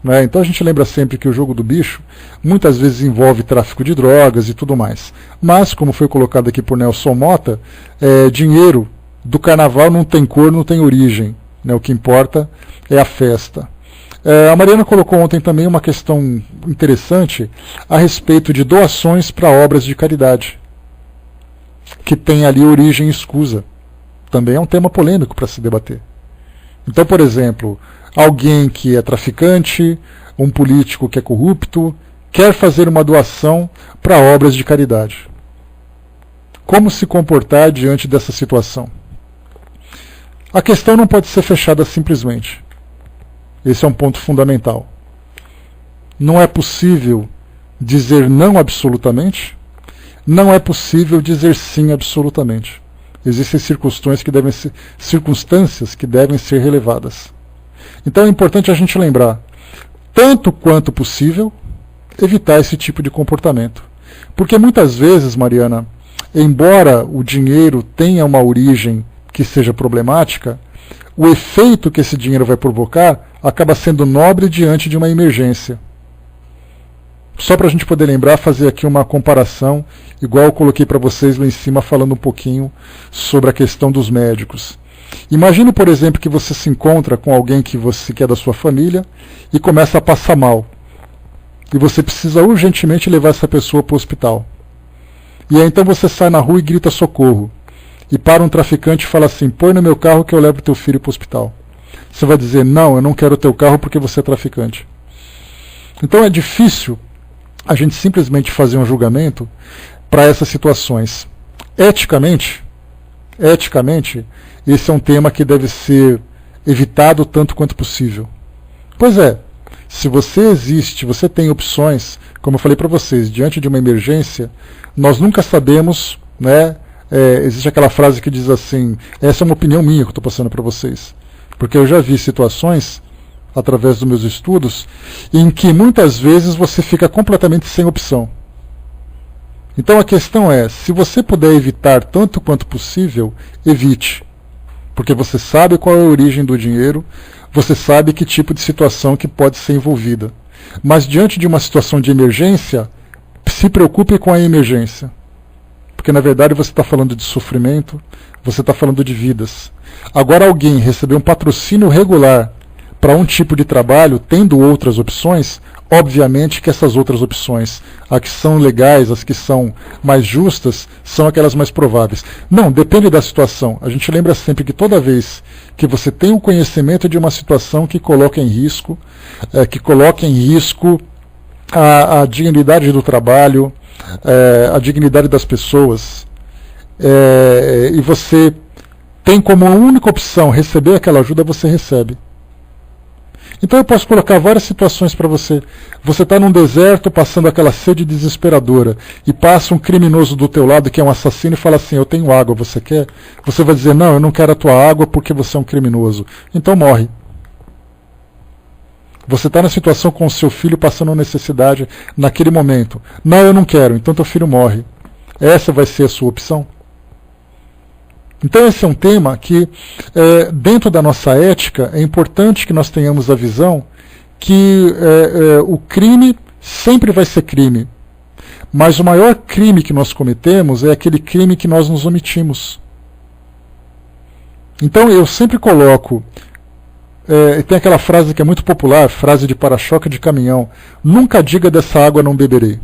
Né? Então a gente lembra sempre que o jogo do bicho muitas vezes envolve tráfico de drogas e tudo mais. Mas, como foi colocado aqui por Nelson Mota, dinheiro do carnaval não tem cor, não tem origem. Né? O que importa é a festa. A Mariana colocou ontem também uma questão interessante a respeito de doações para obras de caridade, que tem ali origem escusa. Também é um tema polêmico para se debater. Então, por exemplo, alguém que é traficante, um político que é corrupto, quer fazer uma doação para obras de caridade. Como se comportar diante dessa situação? A questão não pode ser fechada simplesmente. Esse é um ponto fundamental. Não é possível dizer não absolutamente, não é possível dizer sim absolutamente. Existem circunstâncias que devem ser relevadas. Então é importante a gente lembrar, tanto quanto possível, evitar esse tipo de comportamento. Porque muitas vezes, Mariana, embora o dinheiro tenha uma origem que seja problemática, o efeito que esse dinheiro vai provocar acaba sendo nobre diante de uma emergência. Só para a gente poder lembrar, fazer aqui uma comparação, igual eu coloquei para vocês lá em cima, falando um pouquinho sobre a questão dos médicos. Imagine, por exemplo, que você se encontra com alguém que é da sua família e começa a passar mal. E você precisa urgentemente levar essa pessoa para o hospital. E aí então você sai na rua e grita socorro. E para um traficante e fala assim, põe no meu carro que eu levo teu filho para o hospital. Você vai dizer, não, eu não quero o teu carro porque você é traficante. Então é difícil a gente simplesmente fazer um julgamento para essas situações. Eticamente, esse é um tema que deve ser evitado tanto quanto possível. Pois é, se você tem opções, como eu falei para vocês, diante de uma emergência, nós nunca sabemos, né? Existe aquela frase que diz assim, essa é uma opinião minha que eu estou passando para vocês, porque eu já vi situações, através dos meus estudos, em que muitas vezes você fica completamente sem opção. Então a questão é, se você puder evitar tanto quanto possível, evite. Porque você sabe qual é a origem do dinheiro, você sabe que tipo de situação que pode ser envolvida. Mas diante de uma situação de emergência, se preocupe com a emergência. Porque na verdade você está falando de sofrimento, você está falando de vidas. Agora alguém receber um patrocínio regular para um tipo de trabalho, tendo outras opções, obviamente que essas outras opções, as que são legais, as que são mais justas, são aquelas mais prováveis. Não, depende da situação. A gente lembra sempre que toda vez que você tem um conhecimento de uma situação que coloca em risco, a dignidade do trabalho, a dignidade das pessoas, e você tem como única opção receber aquela ajuda, você recebe. Então eu posso colocar várias situações para você. Você está num deserto passando aquela sede desesperadora e passa um criminoso do teu lado que é um assassino e fala assim, eu tenho água, você quer? Você vai dizer, não, eu não quero a tua água porque você é um criminoso. Então morre. Você está na situação com o seu filho passando necessidade naquele momento. Não, eu não quero, então teu filho morre. Essa vai ser a sua opção? Então esse é um tema que, dentro da nossa ética, é importante que nós tenhamos a visão que o crime sempre vai ser crime. Mas o maior crime que nós cometemos é aquele crime que nós nos omitimos. Então eu sempre coloco, tem aquela frase que é muito popular, frase de para-choque de caminhão, nunca diga dessa água não beberei.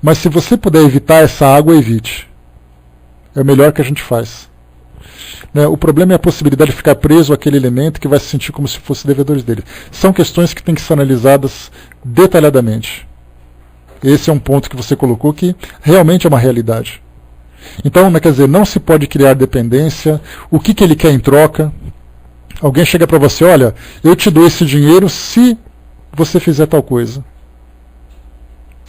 Mas se você puder evitar essa água, evite. É o melhor que a gente faz. né? O problema é a possibilidade de ficar preso àquele elemento que vai se sentir como se fosse devedores dele. São questões que têm que ser analisadas detalhadamente. Esse é um ponto que você colocou que realmente é uma realidade. Então, quer dizer, não se pode criar dependência. O que ele quer em troca? Alguém chega para você, olha, eu te dou esse dinheiro se você fizer tal coisa.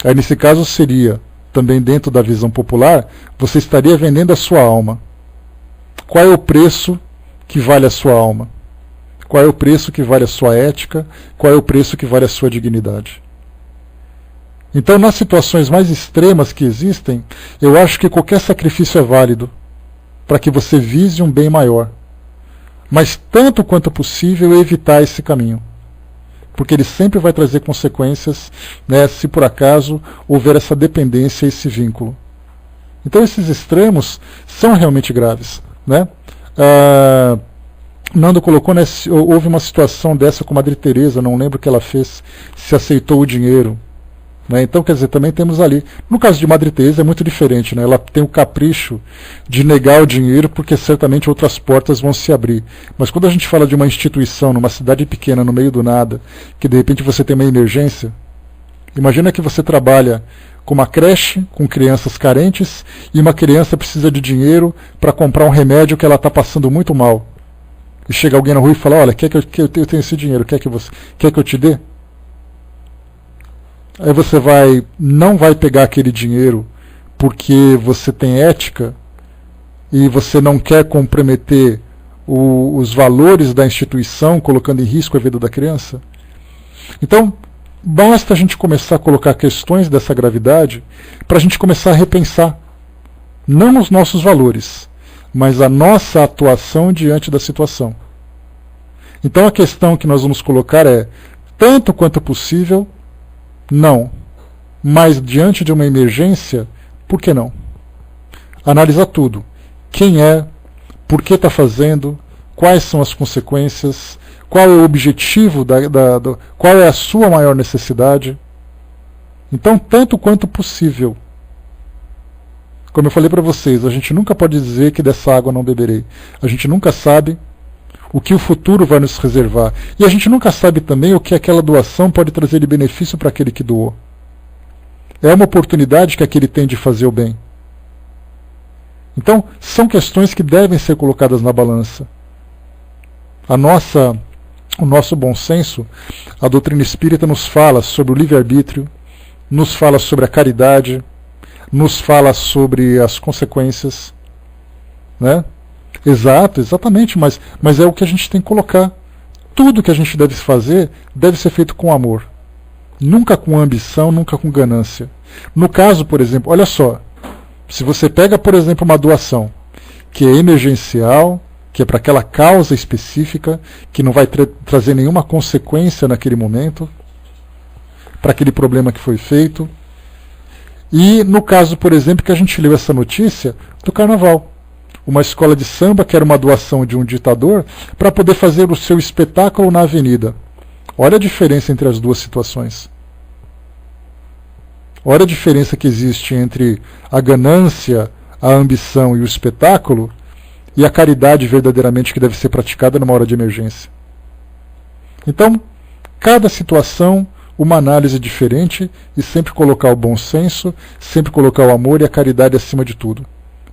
Aí nesse caso seria, também dentro da visão popular, você estaria vendendo a sua alma. Qual é o preço que vale a sua alma? Qual é o preço que vale a sua ética? Qual é o preço que vale a sua dignidade? Então, nas situações mais extremas que existem, eu acho que qualquer sacrifício é válido para que você vise um bem maior. Mas, tanto quanto possível, evitar esse caminho. Porque ele sempre vai trazer consequências, né, se por acaso houver essa dependência, esse vínculo. Então, esses extremos são realmente graves, né? Nando colocou, né, houve uma situação dessa com a Madre Teresa, não lembro o que ela fez, se aceitou o dinheiro. Né? Então, quer dizer, também temos ali. No caso de Madre Teresa é muito diferente, né? Ela tem o capricho de negar o dinheiro porque certamente outras portas vão se abrir. Mas quando a gente fala de uma instituição numa cidade pequena, no meio do nada, que de repente você tem uma emergência, imagina que você trabalha com uma creche, com crianças carentes, e uma criança precisa de dinheiro para comprar um remédio que ela está passando muito mal. E chega alguém na rua e fala, olha, quer que eu tenho esse dinheiro, quer que eu te dê? Aí você não vai pegar aquele dinheiro porque você tem ética e você não quer comprometer os valores da instituição, colocando em risco a vida da criança? Então, basta a gente começar a colocar questões dessa gravidade para a gente começar a repensar, não os nossos valores, mas a nossa atuação diante da situação. Então a questão que nós vamos colocar é, tanto quanto possível, não. Mas diante de uma emergência, por que não? Analisar tudo. Quem é, por que está fazendo, quais são as consequências, qual é o objetivo, qual é a sua maior necessidade. Então, tanto quanto possível. Como eu falei para vocês, a gente nunca pode dizer que dessa água não beberei. A gente nunca sabe o que o futuro vai nos reservar. E a gente nunca sabe também o que aquela doação pode trazer de benefício para aquele que doou. É uma oportunidade que aquele tem de fazer o bem. Então, são questões que devem ser colocadas na balança. O nosso bom senso, a doutrina espírita nos fala sobre o livre-arbítrio, nos fala sobre a caridade, nos fala sobre as consequências, né? Exatamente, mas é o que a gente tem que colocar. Tudo que a gente deve fazer deve ser feito com amor. Nunca com ambição, nunca com ganância. No caso, por exemplo, olha só, se você pega, por exemplo, uma doação que é emergencial, que é para aquela causa específica, que não vai trazer nenhuma consequência naquele momento, para aquele problema que foi feito. E no caso, por exemplo, que a gente leu essa notícia do Carnaval. Uma escola de samba que era uma doação de um ditador para poder fazer o seu espetáculo na avenida. Olha a diferença entre as duas situações. Olha a diferença que existe entre a ganância, a ambição e o espetáculo e a caridade verdadeiramente que deve ser praticada numa hora de emergência. Então, cada situação, uma análise diferente e sempre colocar o bom senso, sempre colocar o amor e a caridade acima de tudo.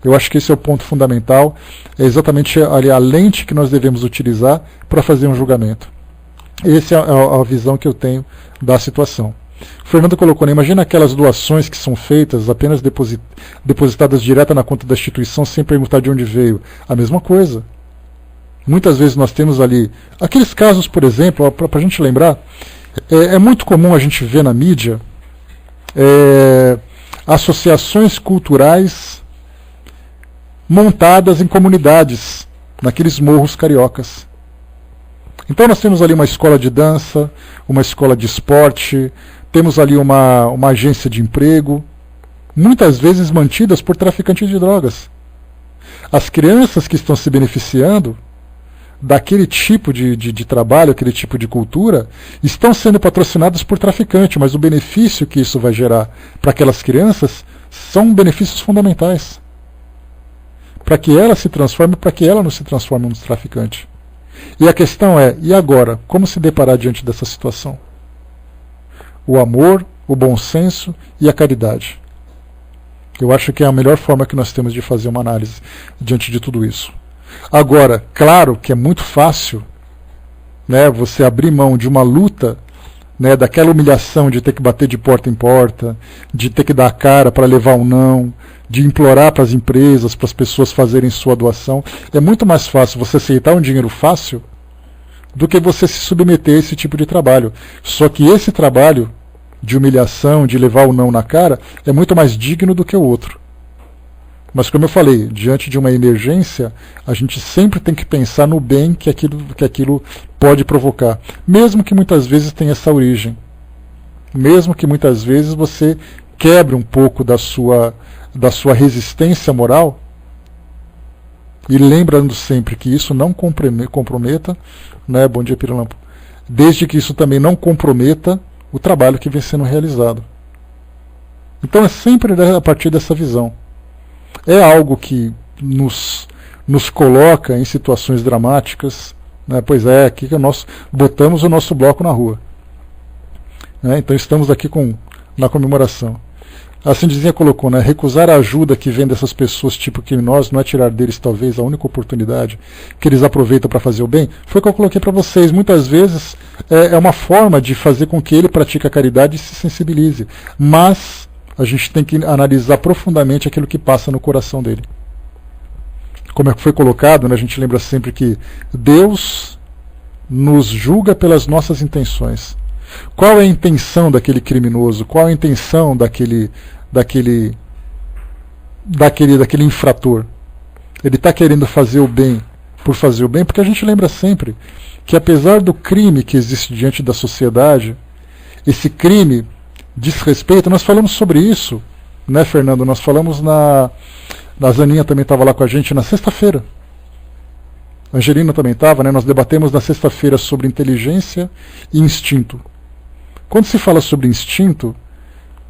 Eu acho que esse é o ponto fundamental, é exatamente a lente que nós devemos utilizar para fazer um julgamento. Essa é a visão que eu tenho da situação. O Fernando colocou, né, imagina aquelas doações que são feitas, apenas depositadas direto na conta da instituição, sem perguntar de onde veio. A mesma coisa. Muitas vezes nós temos ali, aqueles casos, por exemplo, para a gente lembrar, é muito comum a gente ver na mídia associações culturais montadas em comunidades, naqueles morros cariocas. Então nós temos ali uma escola de dança, uma escola de esporte, temos ali uma agência de emprego, muitas vezes mantidas por traficantes de drogas. As crianças que estão se beneficiando daquele tipo de trabalho, aquele tipo de cultura, estão sendo patrocinadas por traficante, mas o benefício que isso vai gerar para aquelas crianças são benefícios fundamentais. para que ela se transforme, para que ela não se transforme num traficante. E a questão é, e agora? Como se deparar diante dessa situação? O amor, o bom senso e a caridade. Eu acho que é a melhor forma que nós temos de fazer uma análise diante de tudo isso. Agora, claro que é muito fácil, né, você abrir mão de uma luta, né, daquela humilhação de ter que bater de porta em porta, de ter que dar a cara para levar um não, de implorar para as empresas, para as pessoas fazerem sua doação. É muito mais fácil você aceitar um dinheiro fácil do que você se submeter a esse tipo de trabalho. Só que esse trabalho de humilhação, de levar o não na cara, é muito mais digno do que o outro. Mas como eu falei, diante de uma emergência, a gente sempre tem que pensar no bem que aquilo pode provocar. Mesmo que muitas vezes tenha essa origem. Mesmo que muitas vezes você quebre um pouco da sua resistência moral, e lembrando sempre que isso não comprometa, né, bom dia Pirilampo, desde que isso também não comprometa o trabalho que vem sendo realizado. Então é sempre a partir dessa visão. É algo que nos coloca em situações dramáticas, né? Pois é, aqui que nós botamos o nosso bloco na rua, né? Então estamos aqui na comemoração. A Cindizinha colocou, né, recusar a ajuda que vem dessas pessoas tipo criminosos não é tirar deles talvez a única oportunidade que eles aproveitam para fazer o bem? Foi o que eu coloquei para vocês. Muitas vezes é uma forma de fazer com que ele pratique a caridade e se sensibilize. Mas a gente tem que analisar profundamente aquilo que passa no coração dele. Como é que foi colocado, né, a gente lembra sempre que Deus nos julga pelas nossas intenções. Qual é a intenção daquele criminoso? Qual é a intenção daquele infrator? Ele está querendo fazer o bem por fazer o bem? Porque a gente lembra sempre que apesar do crime que existe diante da sociedade, esse crime diz respeito, nós falamos sobre isso, né, Fernando? Nós falamos a Zaninha também estava lá com a gente na sexta-feira. A Angelina também estava, né? Nós debatemos na sexta-feira sobre inteligência e instinto. Quando se fala sobre instinto,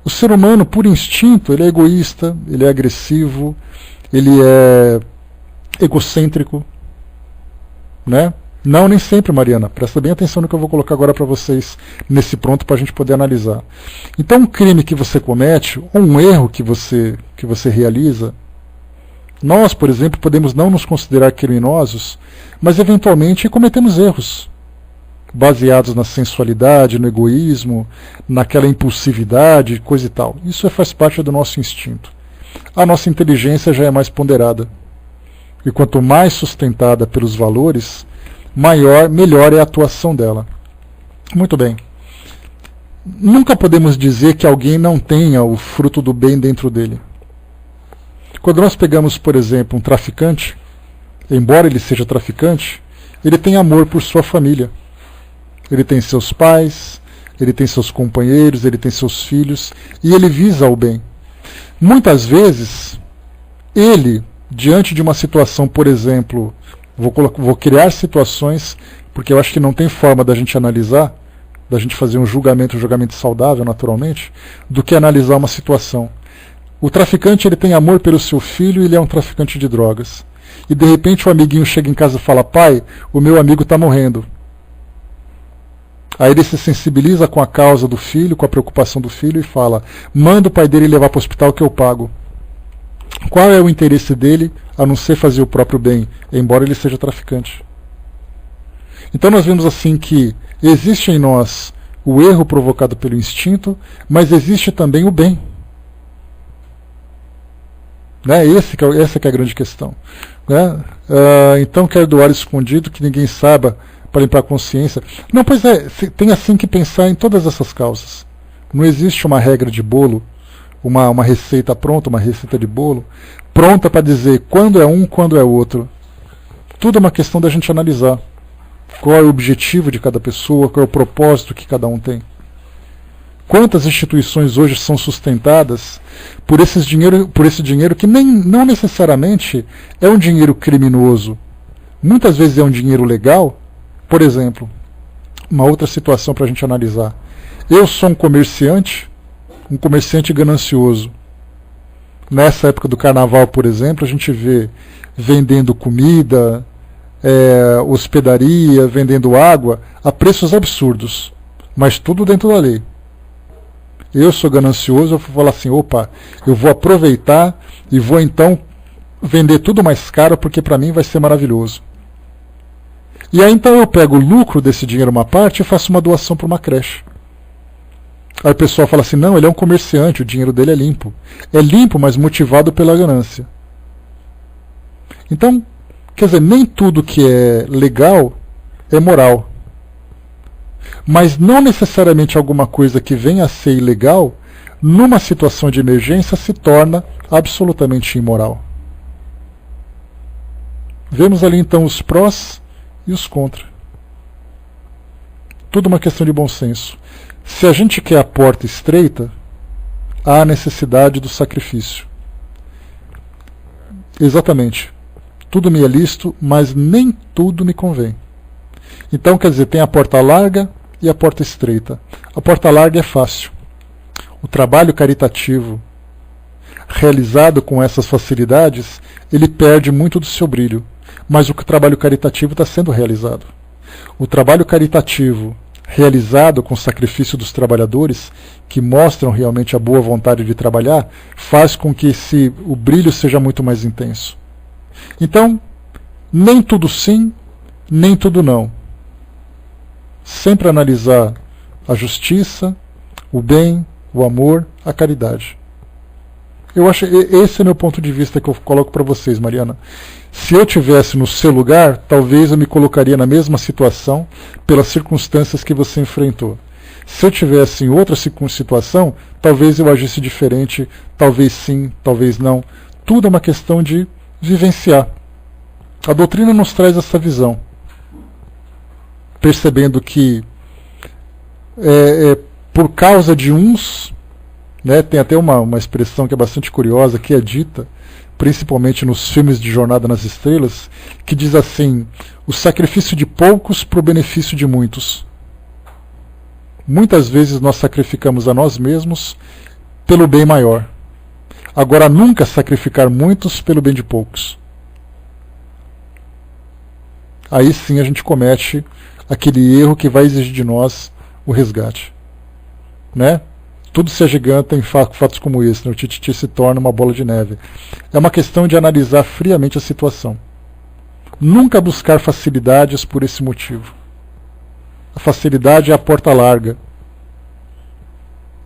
o ser humano, por instinto, ele é egoísta, ele é agressivo, ele é egocêntrico, né? Não, nem sempre, Mariana. Presta bem atenção no que eu vou colocar agora para vocês nesse pronto para a gente poder analisar. Então, um crime que você comete, ou um erro que você realiza, nós, por exemplo, podemos não nos considerar criminosos, mas eventualmente cometemos erros baseados na sensualidade, no egoísmo, naquela impulsividade, coisa e tal. Isso faz parte do nosso instinto. A nossa inteligência já é mais ponderada. E quanto mais sustentada pelos valores, melhor é a atuação dela. Muito bem. Nunca podemos dizer que alguém não tenha o fruto do bem dentro dele. Quando nós pegamos, por exemplo, um traficante, embora ele seja traficante, ele tem amor por sua família. Ele tem seus pais, ele tem seus companheiros, ele tem seus filhos, e ele visa o bem. Muitas vezes, diante de uma situação, por exemplo, vou criar situações, porque eu acho que não tem forma da gente analisar, da gente fazer um julgamento saudável, naturalmente, do que analisar uma situação. O traficante, ele tem amor pelo seu filho e ele é um traficante de drogas. E de repente o amiguinho chega em casa e fala, pai, o meu amigo está morrendo. Aí ele se sensibiliza com a causa do filho, com a preocupação do filho e fala, manda o pai dele levar para o hospital que eu pago. Qual é o interesse dele a não ser fazer o próprio bem, embora ele seja traficante? Então nós vemos assim que existe em nós o erro provocado pelo instinto, mas existe também o bem. Né? Essa que é a grande questão. Né? Então quer doar escondido, que ninguém saiba, para limpar a consciência. Não, pois é, tem assim que pensar em todas essas causas. Não existe uma regra de bolo, uma receita pronta, uma receita de bolo, pronta para dizer quando é um, quando é outro. Tudo é uma questão da gente analisar. Qual é o objetivo de cada pessoa, qual é o propósito que cada um tem. Quantas instituições hoje são sustentadas por esse dinheiro que não necessariamente é um dinheiro criminoso. Muitas vezes é um dinheiro legal. Por exemplo, uma outra situação para a gente analisar. Eu sou um comerciante ganancioso. nessa época do carnaval, por exemplo, a gente vê vendendo comida, hospedaria, vendendo água a preços absurdos, mas tudo dentro da lei. Eu sou ganancioso, eu vou falar assim, opa, eu vou aproveitar e vou então vender tudo mais caro porque para mim vai ser maravilhoso. E aí então eu pego o lucro desse dinheiro, uma parte, e faço uma doação para uma creche. Aí o pessoal fala assim, não, ele é um comerciante, o dinheiro dele é limpo. É limpo, mas motivado pela ganância. Então, quer dizer, nem tudo que é legal é moral. Mas não necessariamente alguma coisa que venha a ser ilegal, numa situação de emergência, se torna absolutamente imoral. Vemos ali então os prós e os contra. Tudo uma questão de bom senso. Se a gente quer a porta estreita, há a necessidade do sacrifício. Exatamente. Tudo me é lícito, mas nem tudo me convém. Então, quer dizer, tem a porta larga e a porta estreita. A porta larga é fácil. O trabalho caritativo realizado com essas facilidades, ele perde muito do seu brilho. Mas o trabalho caritativo está sendo realizado. O trabalho caritativo realizado com o sacrifício dos trabalhadores, que mostram realmente a boa vontade de trabalhar, faz com que o brilho seja muito mais intenso. Então, nem tudo sim, nem tudo não. Sempre analisar a justiça, o bem, o amor, a caridade. Eu acho esse é o meu ponto de vista que eu coloco para vocês, Mariana. Se eu tivesse no seu lugar, talvez eu me colocaria na mesma situação pelas circunstâncias que você enfrentou. Se eu tivesse em outra situação, talvez eu agisse diferente, talvez sim, talvez não. Tudo é uma questão de vivenciar. A doutrina nos traz essa visão, percebendo que por causa de uns, né, tem até uma expressão que é bastante curiosa, que é dita principalmente nos filmes de Jornada nas Estrelas, que diz assim, o sacrifício de poucos para o benefício de muitos. Muitas vezes nós sacrificamos a nós mesmos pelo bem maior. Agora, nunca sacrificar muitos pelo bem de poucos. Aí sim a gente comete aquele erro que vai exigir de nós o resgate. Né? Tudo se agiganta em fatos como esse, né? O tititi se torna uma bola de neve. É uma questão de analisar friamente a situação. Nunca buscar facilidades por esse motivo. A facilidade é a porta larga.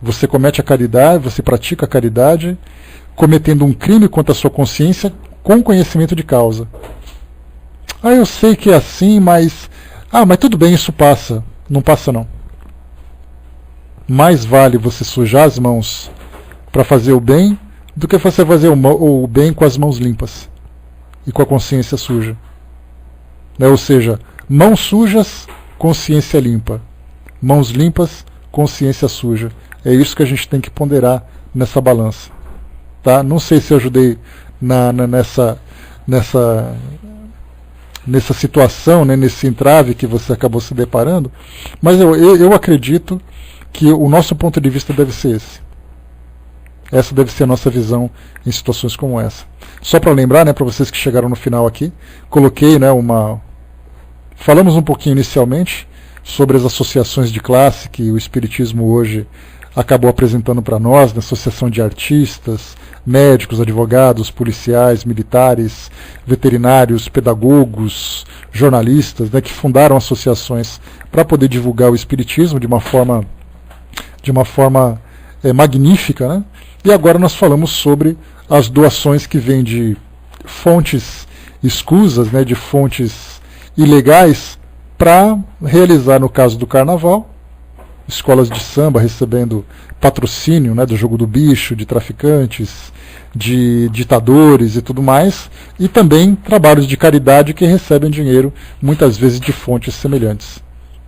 Você comete a caridade, você pratica a caridade, cometendo um crime contra a sua consciência com conhecimento de causa. Ah, eu sei que é assim, mas tudo bem, isso passa. Não passa não. Mais vale você sujar as mãos para fazer o bem do que você fazer o bem com as mãos limpas e com a consciência suja. Né? Ou seja, mãos sujas, consciência limpa. Mãos limpas, consciência suja. É isso que a gente tem que ponderar nessa balança. Tá? Não sei se eu ajudei nessa situação, né, nesse entrave que você acabou se deparando, mas eu acredito que o nosso ponto de vista deve ser esse. Essa deve ser a nossa visão em situações como essa. Só para lembrar, né, para vocês que chegaram no final aqui, coloquei, né, falamos um pouquinho inicialmente sobre as associações de classe que o Espiritismo hoje acabou apresentando para nós, na associação de artistas, médicos, advogados, policiais, militares, veterinários, pedagogos, jornalistas, né, que fundaram associações para poder divulgar o Espiritismo de uma forma magnífica, né? E agora nós falamos sobre as doações que vêm de fontes escusas, né, de fontes ilegais, para realizar, no caso do carnaval, escolas de samba recebendo patrocínio, né, do jogo do bicho, de traficantes, de ditadores e tudo mais, e também trabalhos de caridade que recebem dinheiro, muitas vezes de fontes semelhantes.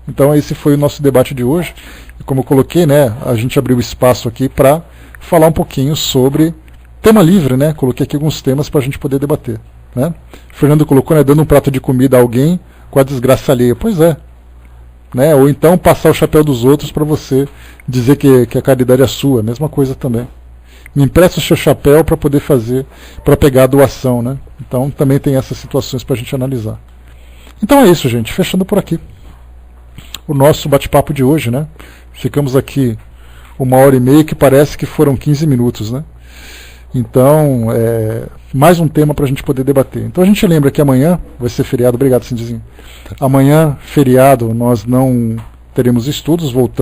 Então esse foi o nosso debate de hoje. E como eu coloquei, né, a gente abriu espaço aqui para falar um pouquinho sobre tema livre, né? Coloquei aqui alguns temas para a gente poder debater. Né? Fernando colocou, né, dando um prato de comida a alguém com a desgraça alheia. Pois é. Né? Ou então passar o chapéu dos outros para você dizer que a caridade é sua. Mesma coisa também. me empresta o seu chapéu para poder fazer, para pegar a doação, né? Então também tem essas situações para a gente analisar. Então é isso, gente. Fechando por aqui o nosso bate-papo de hoje, né? Ficamos aqui 1h30, que parece que foram 15 minutos, né? Então, mais um tema para a gente poder debater. Então a gente lembra que amanhã vai ser feriado. Obrigado, Cindizinho. Amanhã, feriado, nós não teremos estudos, voltamos